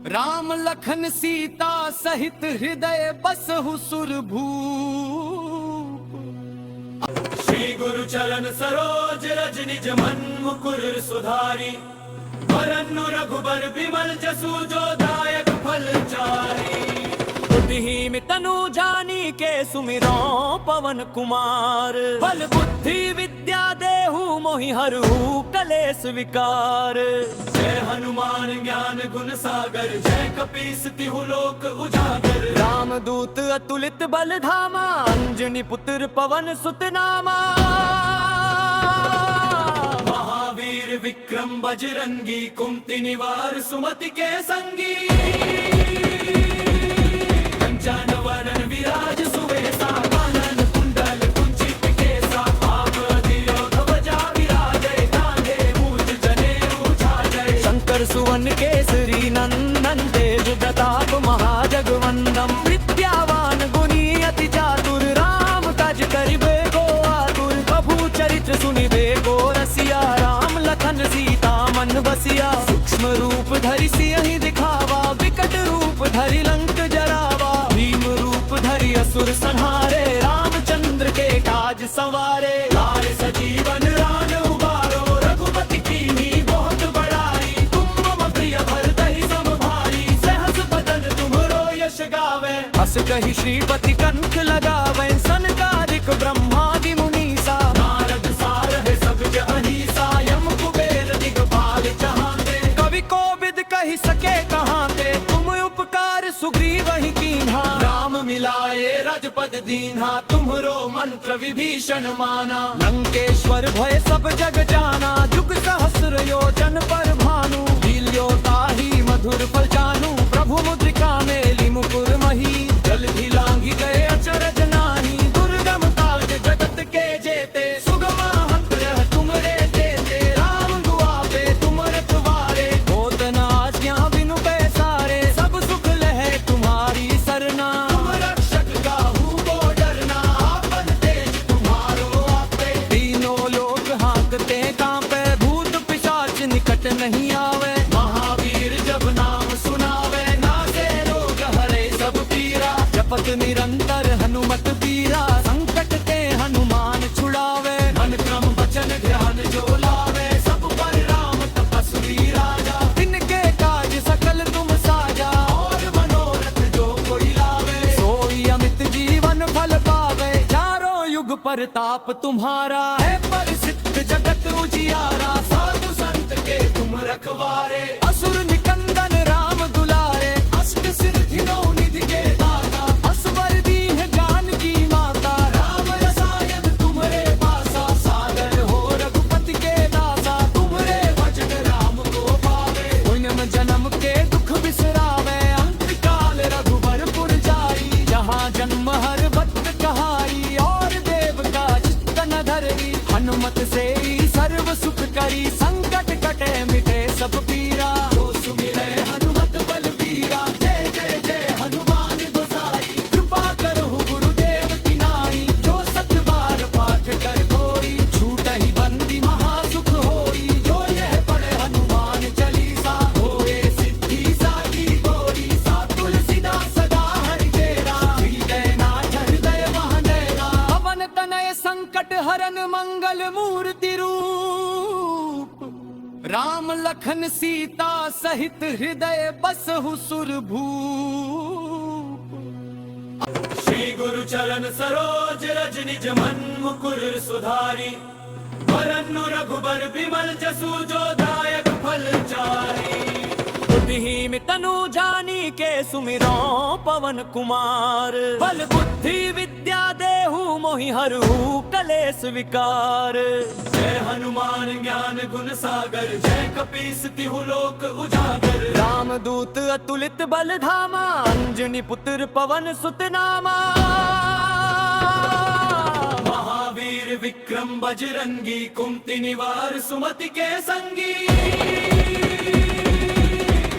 राम लखन सीता सहित हृदय बसहु सुरभूप। श्री गुरु चरण सरोज रज निज मन मुकुर सुधारी। वरनु रघुबर विमल जसु, जो दायक फल चारी। बुद्धिहीन तनु जानी के सुमिरो पवन कुमार। बल बुद्धि विद्या देहु मोहि हरहु कलेस विकार। जय हनुमान ज्ञान गुण सागर, जय कपीस तिहु लोक उजागर। रामदूत अतुलित बल धामा, अंजनी पुत्र पवन सुत नामा। महावीर विक्रम बजरंगी, कुमति निवार सुमति के संगी। कंचन वरन विराज सुवेसा, कानन कुंडल कुंचित केसा। आभूषि ध्वजा विराजै, कांधे मूज जनेऊ झाजै। शंकर सुवन केसरी नंदन, तेज प्रताप महाजगवंदन। विद्यावान गुणी अति चातुर, राम काज करिबे को आतुर। प्रभु चरित्र सुनिबे को रसिया, राम लखन सीता मन बसिया। सूक्ष्म रूप धरि सियहि दिखावा, विकट रूप धरि लंक जरावा। भीम रूप धरि असुर संहारे, रामचंद्र के काज संवारे। लाए सजीवन रान उबारो, रघुपति कीन्ही बहुत बड़ाई। तुम मम प्रिय भरतहि सम भाई, सहस बदन तुम्हरो यश गावे। हस कहि श्रीपति कंठ लगावे, सनकादिक ब्रह्मादि मुनीसा। नारद सारहि सगज अहिसा, यम कुबेर दिगपाल चहाते। कवि कोविद कहि सके कहाते, तुम उपकार सुग्रीव ही कीन्हा। राम मिलाए रजपद दीन्हा, तुम्हरो मंत्र विभीषण माना। लंकेश्वर भय सब जग जाना, जुग सहस्र योजन पर भानु। लील्यो ताहि मधुर फल जानू, प्रभु मुद्रिका मेली मुकुर मही। जलधि लांघि गए अचरज नाही, दुर्गम काज जगत के जेते। सुगम हंत तुमरे देते, राम दुआरे तुम रखवारे। होत न आज्ञा बिनु पैसारे, सब सुख जपत निरंतर हनुमत बीरा, संकट के हनुमान छुड़ावे।
मन क्रम वचन ध्यान जो लावे, सब पर राम तपस्वी राजा।
इनके काज सकल तुम साजा,
और मनोरथ जो कोई लावे,
सोई अमित जीवन फल पावे। चारों युग परताप तुम्हारा,
है परिसिद्ध जगत उजियारा। साधु संत के तुम रखवारे,
असुर निकंदन राम दुलारे।
अष्ट सिद्धि नौ निधि के दाता,
असवर दीन जानकी माता।
राम रसायन तुम्हारे पासा। सागर
हो रघुपति के दासा,
तुम्हारे भजन राम को पावे।
पुण्य जन्म के दुख बिसरावे।
अंत काल रघुबरपुर जाई,
जहाँ जन्म हर भक्त कहाई, और देव का चित्त न धरई। हनुमत से ही सर्व सुख करी, संकट कटे मिटे सब पीरा।
जो सुमिरै हनुमत बलबीरा। जय जय जय हनुमान गोसाई, कृपा करो गुरुदेव की नाई। जो सत बार पाठ कर कोई, छूटहि बंदी महासुख होई। जो यह पढ़े हनुमान चालीसा, होए सिद्धि साकी गौरी। सा तुलसीदास सदा हरिचेरा, हृदय नाथ हृदय महडेरा।
पवन तनय संकट हरन मंगल मूर्ति रूप, राम लखन सीता सहित हृदय बसहु सुरभूप।
श्री गुरु चरण सरोज रज निज मन मुकुर सुधारी। वरनु रघुबर बिमल जसु जो दायक फल चारी।
बुद्धिहीन तनु जानी के सुमिरो पवन कुमार। बल बुद्धि विद्या देहु मोहि हरहु कलेस विकार।
जय हनुमान ज्ञान गुण सागर, जय कपीस तिहु लोक उजागर।
रामदूत अतुलित बल धामा, अंजनी पुत्र पवन सुत नामा।
महावीर विक्रम बजरंगी, कुमति निवार सुमति के संगी।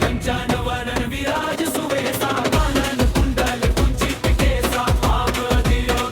कंचन वरन विराज सुवेसा, कानन कुंडल कुंचित केसा। हाथ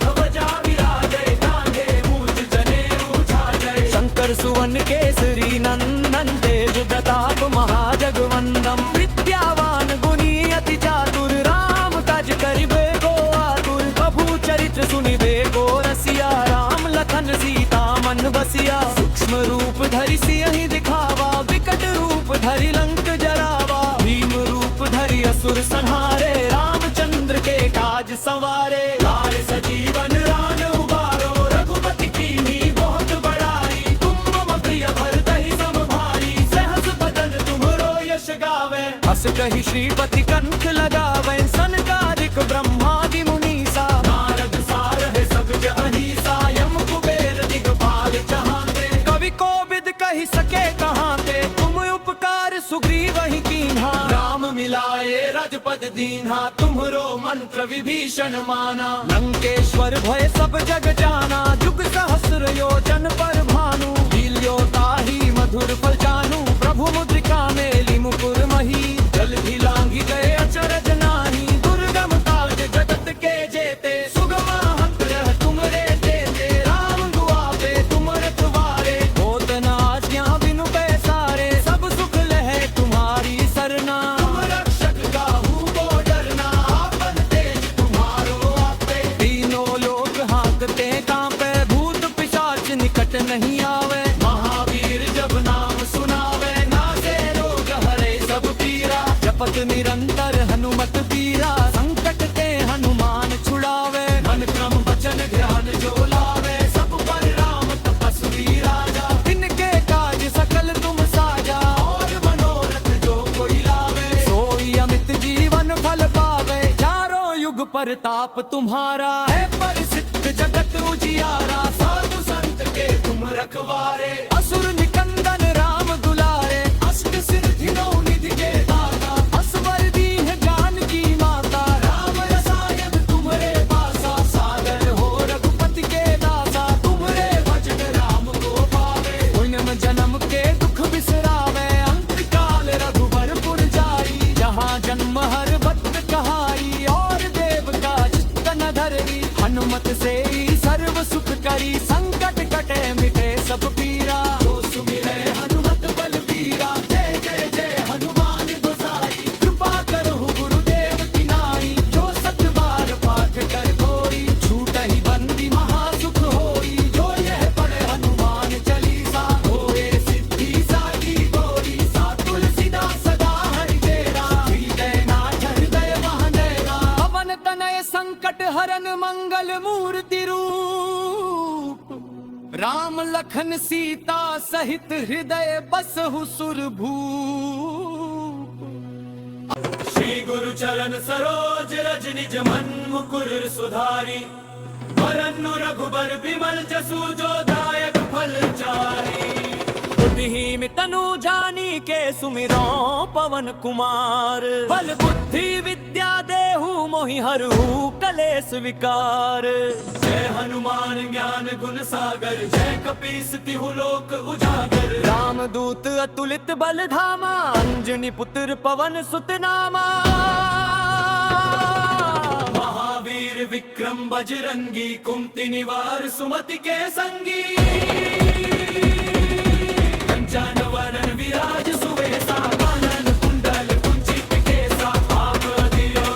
ध्वजा विराजे, कांधे मूज जनेऊ छाजै।
शंकर सुवन केसरी नंदन, तेज प्रताप महाजगवंदन। विद्यावान गुणी अति चातुर, राम काज करिबे को आतुर। प्रभु चरित्र सुनिबे को रसिया, राम लखन सीता मन बसिया। सूक्ष्म रूप धरि सियहि दिखावा, विकट रूप धरि लंक जरावा। भीम रूप धरि असुर संहारे, रामचंद्र के काज संवारे।
लाल सजीवन रान उबारो, रघुपति कीन्ही बहुत बड़ाई। तुम मम प्रिय भरतहि सम भाई, सहस बदन तुम्हरो यश गावे।
हस कहि श्रीपति कंठ लगावे, सनकादिक ब्रह्मादि मुनीसा।
नारद सारहि सगज अहिसा, यम कुबेर दिगपाल चहाते।
कवि कोविद कहि सके कहाते, तुम उपकार सुग्रीव ही कीन्हा।
राम मिलाए रजपद दीन्हा, तुम्हरो मंत्र विभीषण माना।
लंकेश्वर भय सब जग जाना, जुग सहस्र योजन पर भानु। लील्यो ताहि मधुर फल जानू, प्रभु मुद्रिका मेली मुकुर मही। जलधि लांघि गए अचरज नाही, दुर्गम काज जगत के जेते। सुगम हंत्र तुमरे तेते, राम दुआरे तुम रखवारे। होत न आज्ञा बिनु पैसारे, सब सुख लहे तुम्हारी सरना।
तुम रक्षक काहू को डरना, आपन तेज तुम्हारो आपे।
तीनों लोग हाँकते कांपे, भूत पिशाच निकट नहीं आवे।
महावीर जब नाम सुनावे, नासे रोग हरे सब पीरा।
जपत निरंतर हनुमत बीरा, संकट के हनुमान छुड़ावे।
मन क्रम वचन ध्यान जो लावे, सब पर राम तपस्वी राजा।
इनके काज सकल तुम साजा,
और मनोरथ जो कोई लावे,
सोई अमित जीवन फल पावे। चारों युग परताप तुम्हारा,
है परिसिद्ध जगत उजियारा। साधु संत के तुम रखवारे,
असुर निकंदन राम दुलारे।
अष्ट सिद्धि नौ निधि के दाता,
असवर दीन जानकी माता।
राम रसायन तुम्हारे पासा। सागर हो रघुपति के दासा, तुम्हारे भजन राम को पावे।
पुण्य जन्म के दुख बिसरावे,
अंत काल रघुबरपुर जाई।
जहाँ जन्म हर भक्त कहाई, और देव का चित्त न धरई। हनुमत से ही सर्व सुख करी, संकट कटे मिटे सब पीरा।
जो सुमिरै हनुमत बलबीरा। जय जय जय हनुमान गोसाई, कृपा करो गुरुदेव की नाई। जो सत बार
मंगल मूर्ति रूप, राम लखन सीता सहित हृदय बसहु सुरभूप।
श्री गुरु चरण सरोज रज निज मन मुकुर सुधारी, वरनु रघुबर बिमल जसु जो दायक फल चारी।
बुद्धिहीन तनु जानी के सुमिरो पवन कुमार, बल बुद्धि विद्या देहु मोहि हरहु कलेस विकार।
जय हनुमान ज्ञान गुण सागर, जय कपीस तिहु लोक उजागर।
राम दूत अतुलित बल धामा, अंजनी पुत्र पवन सुत नामा।
महावीर विक्रम बजरंगी, कुमति निवार सुमति के संगी। कंचन वरन विराज सुवेसा, कानन कुंडल कुंचित केसा। हाथ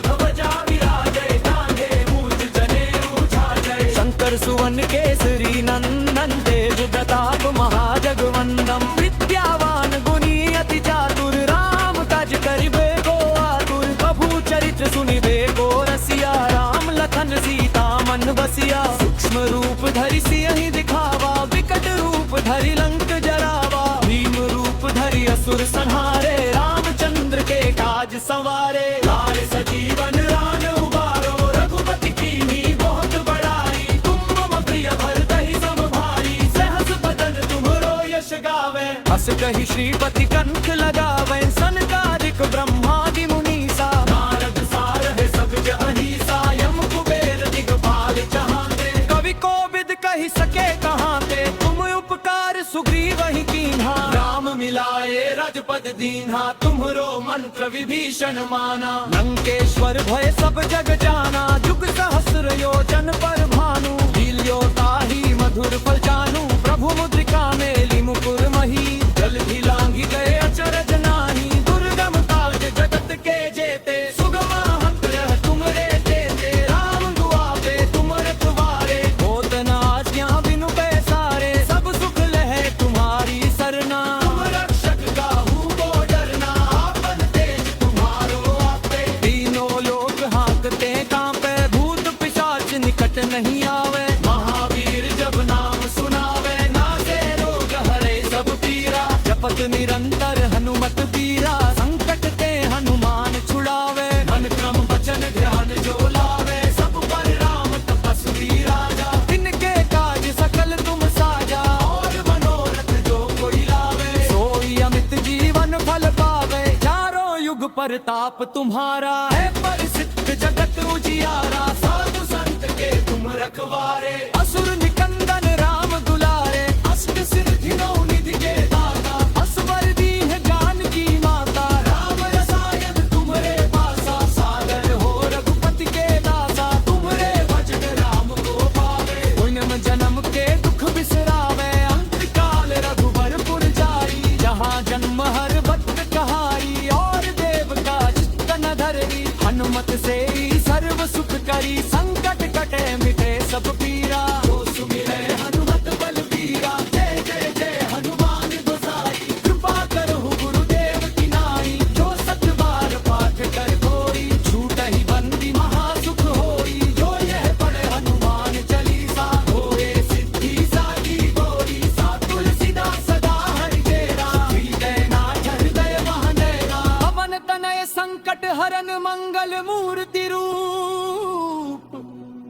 ध्वजा विराजय, कांधे मूज जनेऊ छाजय।
शंकर सुवन केसरी नंदन, तेज प्रताप महाजगवंदन। विद्यावान गुणी अति चातुर, राम काज करिबे को आतुर। प्रभु चरित्र सुनिबे को रसिया, राम लखन सीता मन बसिया। सूक्ष्म रूप धरि सियहि दिखावा, विकट रूप धरि लंक जरावा। भीम रूप धरि असुर संहारे, रामचंद्र के काज सवारे।
लाल सजीवन रान उबारो, रघुपति कीन्ही बहुत बड़ाई। तुम मम प्रिय भरतहि सम भाई, सहस बदन तुम्हरो यश गावे।
हस कहि श्रीपति कंठ लगावे, सनकादिक ब्रह्मादि मुनीसा।
नारद सारहि सगज अहिसा, यम कुबेर दिगपाल चहाते।
कवि कोविद कहि सके कहाते, तुम उपकार सुग्रीव ही कीन्हा।
राम मिलाए रजपद दीन्हा, तुम्हरो मंत्र विभीषण माना।
लंकेश्वर भय सब जग जाना, जुग सहस्र योजन पर भानु। लील्यो ताहि मधुर फल जानू, प्रभु मुद्रिका मेली मुकुर मही। जल भी लांघी गए अचरज नाही, दुर्गम काज जगत के जेते।
सुगम हंत्र तुमरे तेते, राम दुआरे तुम रखवारे।
होत न आज्ञा बिनु पैसारे, सब सुख लहे तुम्हारी सरना।
तुम रक्षक काहू को डरना, आपन तेज तुम्हारो आपे।
तीनों लोग हाँकते कांपे, भूत पिशाच निकट नहीं आवे।
महावीर जब नाम सुनावे, नासे रोग हरे सब पीरा।
जपत निरंतर हनुमत बीरा, संकट ते हनुमान छुड़ावे।
मन क्रम वचन ध्यान जो लावे, सब पर राम तपस्वी राजा।
इनके काज सकल तुम साजा,
और मनोरथ जो कोई लावे।
सोई अमित जीवन फल पावे। चारों युग परताप तुम्हारा,
है परिसिद्ध जगत उजियारा। साधु संत के तुम रखवारे,
असुर निकंदन राम दुलारे।
अष्ट सिद्धि नौ निधि के दाता।
असवर दीन जानकी माता,
राम रसायन तुम्हरे पासा।
सागर हो रघुपति के दासा।
तुम्हरे भजन राम को पावे।
पुण्यम जन्म के दुख बिसरावे, अंत काल रघुबरपुर जाई। जहाँ जन्म हर भक्त कहाई, और देव का चित्त न धरई। हनुमत से ही सर्व सुख करी, संकट कटे मिटे सब पीरा।
जो सुमिरै हनुमत बलबीरा, जय जय जय हनुमान गोसाई। कृपा करहु गुरुदेव की नाई, जो सत बार पाठ कर कोई। छूटहि बंदी महासुख होई, जो यह पढ़े हनुमान चालीसा। होए सिद्धि साकी गौरी, सा तुलसीदास सदा हरिचेरा। हृदय नाथ हृदय महंदेरा।
पवन तनय संकट हरन मंगल मूर्ति रूप,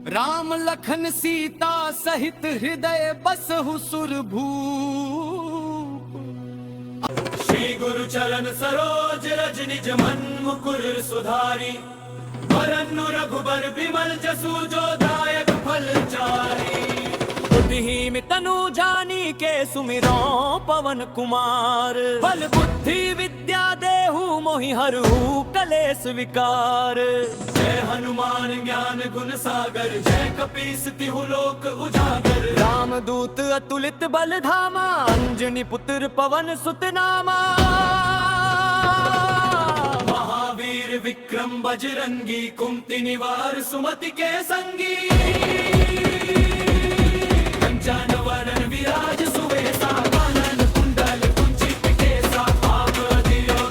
राम लखन सीता सहित हृदय बसहु सुरभूप।
श्री गुरु चरण सरोज रज निज मन मुकुर सुधारी। वरनु रघुबर बिमल जसु जो दायक फल चारी।
बुद्धिहीन तनु जानी के सुमिरो पवन कुमार, बल बुद्धि विद्या देहु मोहि हरहु कलेस विकार।
जय हनुमान ज्ञान गुण सागर, जय कपीस तिहु लोक उजागर।
राम दूत अतुलित बल धामा, अंजनी पुत्र पवन सुत नामा।
महावीर विक्रम बजरंगी, कुमति निवार सुमति के संगी। कंचन वरन विराज सुवेसा, कानन कुंडल कुंचित केसा। हाथ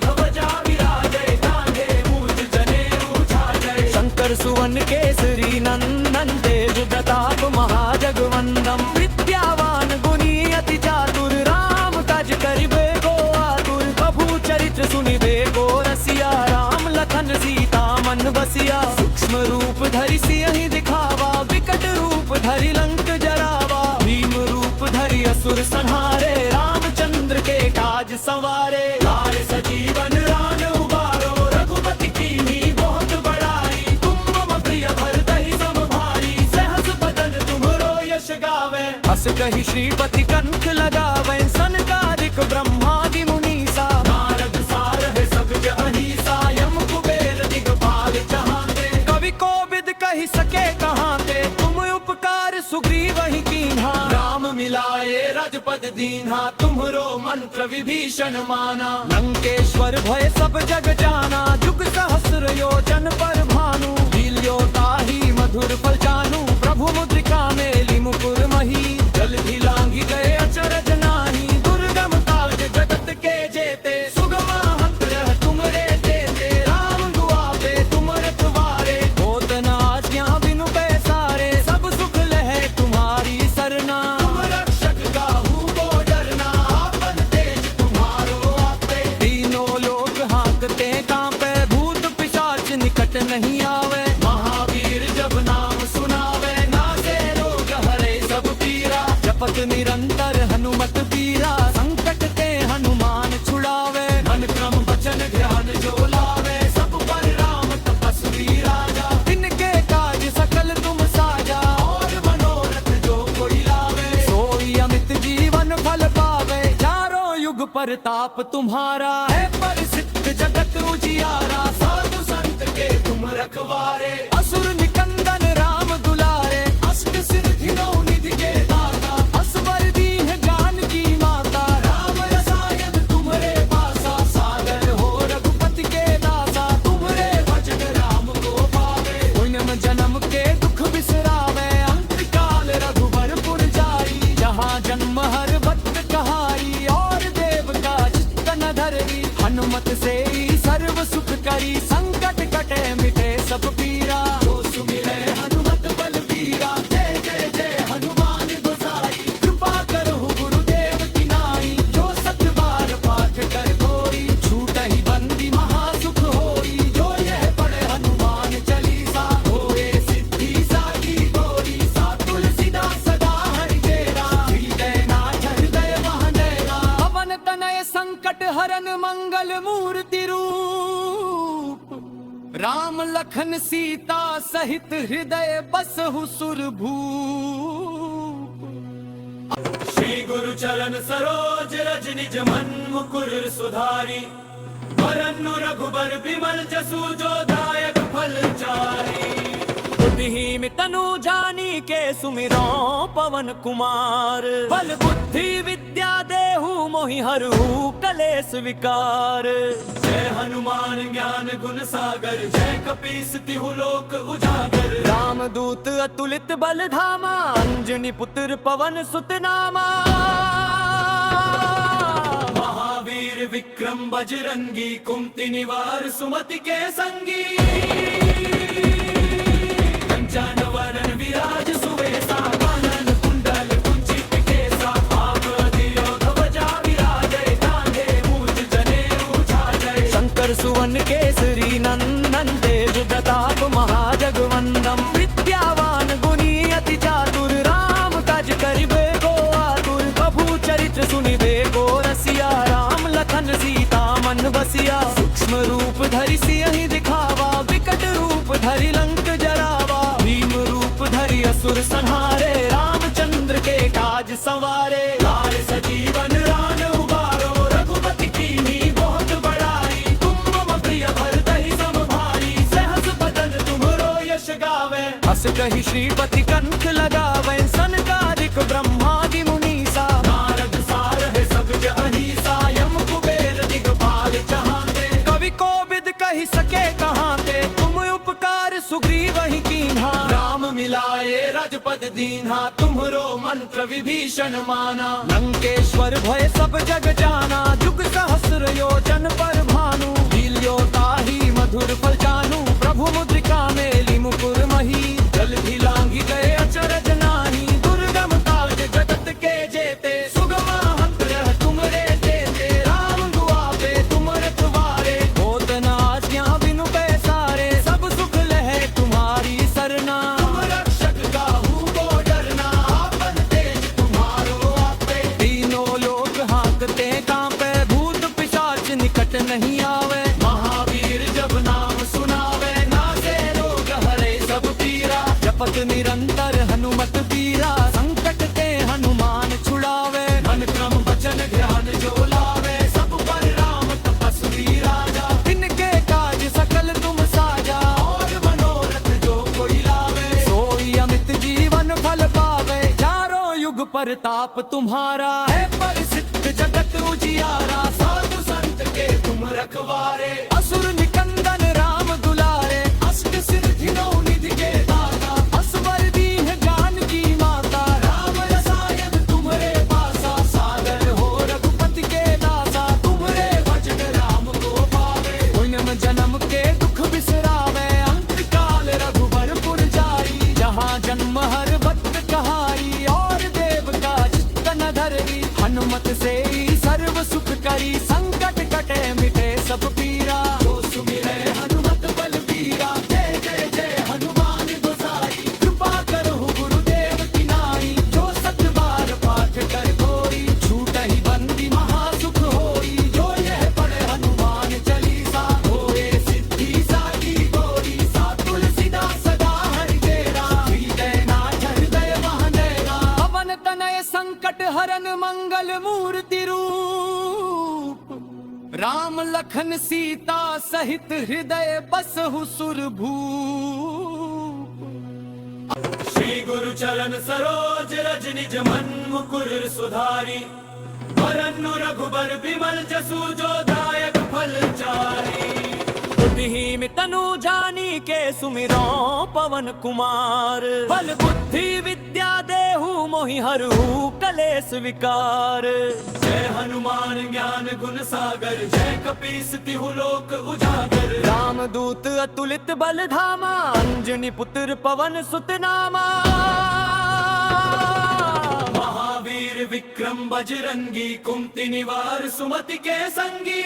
ध्वजा विराजय, कांधे मूज जनेऊ छाजय।
शंकर सुवन केसरी नंदन, तेज प्रताप महाजगवंदम विद्यावान गुणी अति चातुर राम काज करिबे को आतुर प्रभु चरित्र सुनिबे को रसिया राम लखन सीता मन बसिया सूक्ष्म रूप धरि सियहि दिखावा विकट रूप धरि लंक जरावा भीम रूप धरि असुर संहारे रामचंद्र के काज संवारे लाए सजीवन राम उबारो रघुपति कीन्ही बहुत बड़ाई तुम मम प्रिय भरतहि सम भाई सहस बदन तुम्हरो यश गावे हस कहि श्रीपति कंठ लगावे सनकादिक ब्रह्मादि मुनीसा नारद सारह सगज अहिसा यम कुबेर दिगपाल जहांते कवि कोविद कहि सके कहाते तुम उपकार सुग्रीव ही कीन्हा राम मिलाए रजपद दीन्हा तुम्हरो मंत्र विभीषण माना लंकेश्वर भय सब जग जाना जुग सहस्र योजन पर भानु लील्यो ताहि मधुर फल जानू प्रभु मुद्रिका मेली मुकुर मही जल भी लांघी गए अचरज नाही दुर्गम काज जगत के जेते सुगम हंत रह तुमरे देते राम दुआबे तुम रखवारे होत न आज्ञा बिनु पैसारे सब सुख लहे तुम्हारी सरना तुम रक्षक काहू को डरना आपन तेज तुम्हारो आपे तीनों लोग हाँकते कांपे भूत पिशाच निकट नहीं आवे महावीर जब नाम सुनावे नासे रोग हरे सब पीरा जपत निरंतर हनुमत पीरा संकट ते हनुमान छुड़ावे मन क्रम वचन ध्यान जो लावे सब पर राम तपस्वी राजा तिनके काज सकल तुम साजा और मनोरथ जो कोई लावे सोई अमित जीवन फल पावे चारों युग परताप तुम्हारा है परिसिद्ध जगत उजियारा साधु संत के तुम रखवारे असुर निकंदन राम दुलारे अष्ट सिद्धि नौ निधि के दाता असवर दीन ज्ञान की माता राम रसायन तुम्हारे पासा सागर हो रघुपति के दासा तुम्हारे भजन राम को पावे पुण्यम जन्म के दुख बिसरावे अंत काल रघुबर पुर जाई जहाँ जन्म हर भक्त कहाई और देव का चित्त न धरई हनुमत से ही सर्व सुख करी संकट कटे मिटे सब पीरा जो सुमिरे हनुमत बलबीरा जय जय जय हनुमान गोसाई कृपा करो गुरुदेव की नाई जो सत बार पाठ कर कोई छूटहि बंदी महासुख होई जो यह पढ़े हनुमान चालीसा होए सिद्धि साकी गौरी सा तुलसीदास सदा हरि तेरा हृदय नाथ हृदय महनेरा पवन तनय संकट हरन मंगल मूर्ति रूप राम लखन सीता सहित हृदय बसहु सुरभूप श्री गुरु चरण सरोज रज निज मन मुकुर सुधारी वरनु रघुबर बिमल जसु जो दायक फल चारी बुद्धिहीन तनु जानी के सुमिरो पवन कुमार बल बुद्धि विद्या देहु मोहि हरहु कलेस विकार जय हनुमान ज्ञान गुण सागर जय कपीस तिहु लोक उजागर राम दूत अतुलित बल धामा अंजनी पुत्र पवन सुत नामा महावीर विक्रम बजरंगी कुमति निवार सुमति के संगी जानवरन विराज सुवेसा कानन कुंडल कुंचित केसा आभूषण ध्वजा विराजय कांधे मूज जनेऊ छाजय शंकर सुवन केसरी नंदन तेज प्रताप महाजगवंदम विद्यावान गुणी अति चातुर राम काज करिबे को आतुर प्रभु चरित्र सुनिबे को रसिया राम लखन सीता मन बसिया सूक्ष्म रूप धरि सियहि दिखावा विकट रूप धरि लंक जरावा धरि असुर संहारे रामचंद्र के काज संवारे लाए सजीवन राम उबारो रघुपति कीन्ही बहुत बड़ाई तुम मम प्रिय भरतहि सम भाई सहस बदन तुम्हरो यश गावे हस कहि श्रीपति कंठ लगावे सनकादिक ब्रह्मादि मुनीसा नारद सारह सगज अहिसा यम कुबेर दिगपाल जहांते कवि कोविद कहि सके कहाते तुम उपकार सुग्रीव ही कीन्हा राम मिलाए रजपद दीन्हा तुम्हरो मंत्र विभीषण माना लंकेश्वर भय सब जग जाना जुग सहस्र योजन पर भानु लील्यो ताहि मधुर फल जानू प्रभु मुद्रिका मेली मुकुर मही जल भी लांघी गए अचरज जपत निरंतर हनुमत पीरा, संकट ते हनुमान छुड़ावे।
मन क्रम वचन ध्यान जो लावे, सब पर राम तपस्वी राजा।
इनके काज सकल तुम साजा,
और मनोरथ जो कोई लावे,
सोई अमित जीवन फल पावे। चारों युग परताप तुम्हारा,
है परिसिद्ध जगत उजियारा। साधु संत के तुम रखवारे,
असुर निकंदन राम दुलारे।
अष्ट सिद्धि नौ निधि के दाता,
असवर दीन जानकी माता।
राम रसायन तुम्हारे पासा।
सागर हो रघुपति के दासा,
तुम्हारे भजन राम को पावे,
पुण्य जन्म के दुख बिसरावे।
अंत काल रघुबरपुर जाई,
जहाँ जन्म हर भक्त कहाई, और देव का चित्त न धरई। हनुमत से ही सर्व सुख करी, संकट कटे मिटे सब पीरा।
जो सुमिरै हनुमत बलबीरा। जय जय जय हनुमान गोसाई, कृपा करो गुरुदेव की नाई। जो सत बार पाठ कर कोई, छूटहि बंदी महासुख होई। जो यह पढ़े हनुमान चालीसा, होए सिद्धि साकी गौरी। सा तुलसीदास सदा हरि तेरा, हृदय नाथ हृदय महंदेरा।
पवन तनय संकट हरन मंगल मूर्ति रूप, राम लखन सीता सहित हृदय बसहु सुरभूप।
श्री गुरु चरण सरोज रज निज मन मुकुर सुधारी। वरनु रघुबर बिमल जसु जो दायक फल चारी।
बुद्धिहीन तनु जानी के सुमिरो पवन कुमार। बल बुद्धि विद्या देहु मोहि हरहु कलेस विकार।
जय हनुमान ज्ञान गुण सागर, जय कपीस तिहु लोक उजागर।
रामदूत अतुलित बल धामा, अंजनी पुत्र पवन सुत नामा।
महावीर विक्रम बजरंगी, कुमति निवार सुमति के संगी।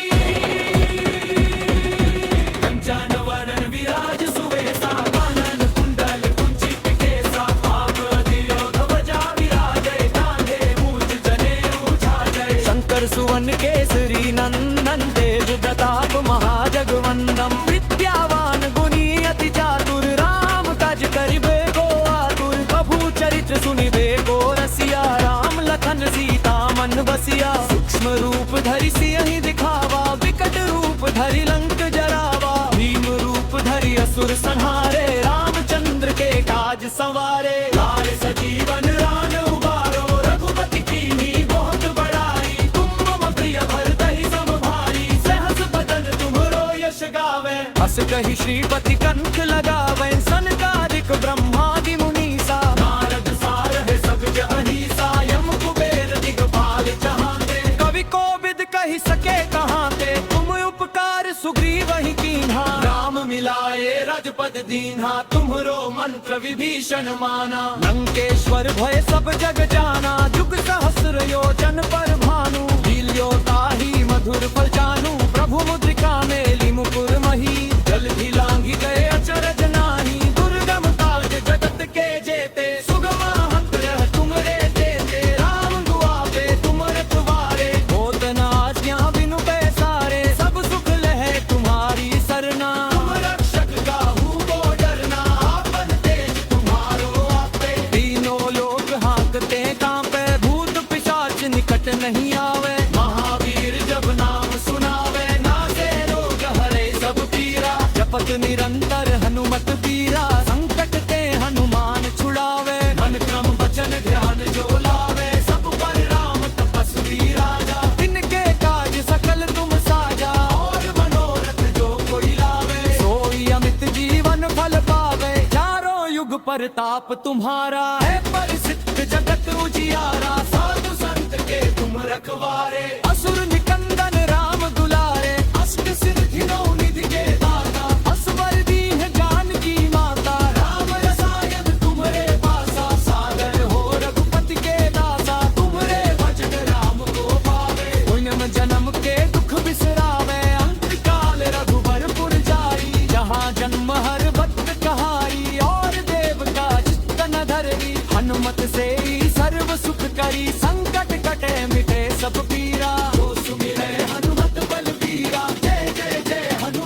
कंचन वरन विराज सुवेसा, कानन कुंडल कुंचित केसा। आप अधिरोध ध्वजा विराजै, कांधे मूज जनेऊ झाजै।
शंकर सुवन केसरी नंदन, तेज प्रताप महाजगवंदन। विद्यावान गुणी अति चातुर, राम काज करिबे को आतुर। प्रभु चरित्र सुनिबे को रसिया, राम लखन सीता मन बसिया। सूक्ष्म रूप धरि सियहि दिखावा, विकट रूप धरि लंक जरावा। भीम रूप धरि असुर संहारे, रामचंद्र के काज संवारे।
लाल सजीवन राम उबारो, रघुपति कीन्ही बहुत बड़ाई। तुम मम प्रिय भरतहि सम भाई, सहस बदन तुम्हरो यश गावे।
हस कहि श्रीपति कंठ लगावे, सनकादिक ब्रह्मादि मुनीसा।
नारद सारह सगज अहिसा, यम कुबेर दिगपाल जहांते।
कवि कोविद कहि सके कहाँ ते, तुम उपकार सुग्रीव ही कीन्हा।
राम मिलाए रजपद दीन्हा, तुम्हरो मंत्र विभीषण माना।
लंकेश्वर भय सब जग जाना, जुग सहस्र योजन पर भानु। लील्यो ताहि मधुर फल जानू, प्रभु मुद्रिका मेली मुकुर मही।
जल्दी लांघी गए अचरज नाही, दुर्गम काज जगत के जेते। सुगम हंत रह तुम्हरे देते, राम दुआपे तुम रखवारे।
होत न आज्ञा बिनु पैसारे, सब सुख लहे तुम्हारी सरना।
तुम रक्षक काहू को डरना, आपन तेज तुम्हारो आपे।
तीनों लोग हाँकते कांपे, भूत पिशाच निकट नहीं आवे।
महावीर जब नाम सुनावे, नासे रोग हरे सब पीरा।
जपत निरंतर हनुमत पीरा, संकट ते हनुमान छुड़ावे।
मन क्रम वचन ध्यान जो लावे, सब पर राम तपस्वी राजा।
इनके काज सकल तुम साजा,
और मनोरथ जो कोई लावे,
सोई अमित जीवन फल पावे। चारों युग परताप तुम्हारा,
है परिसिद्ध जगत उजियारा। साधु संत के तुम रखवारे,
असुर निकंदन राम दुलारे।
अष्ट सिद्धि नौ निधि के दाता,
असवर दीन जानकी माता।
राम रसायन तुम्हारे पासा। सागर हो रघुपति के दासा, तुम्हारे भजन राम को पावे।
पुण्य जन्म के दुख बिसरावे,
अंत काल रघुबरपुर जाई।
जहाँ जन्म हर भक्त कहाई, और देव का चित्त न धरई। हनुमत से ही सर्व सुख करी, संकट कटे मिटे सब पीरा।
जो सुमिरै हनुमत बलबीरा। जय जय जय हनुमान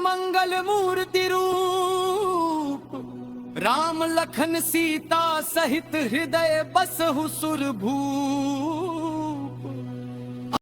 मंगल मूर्ति रूप, राम लखन सीता सहित हृदय बसहु सुरभूप।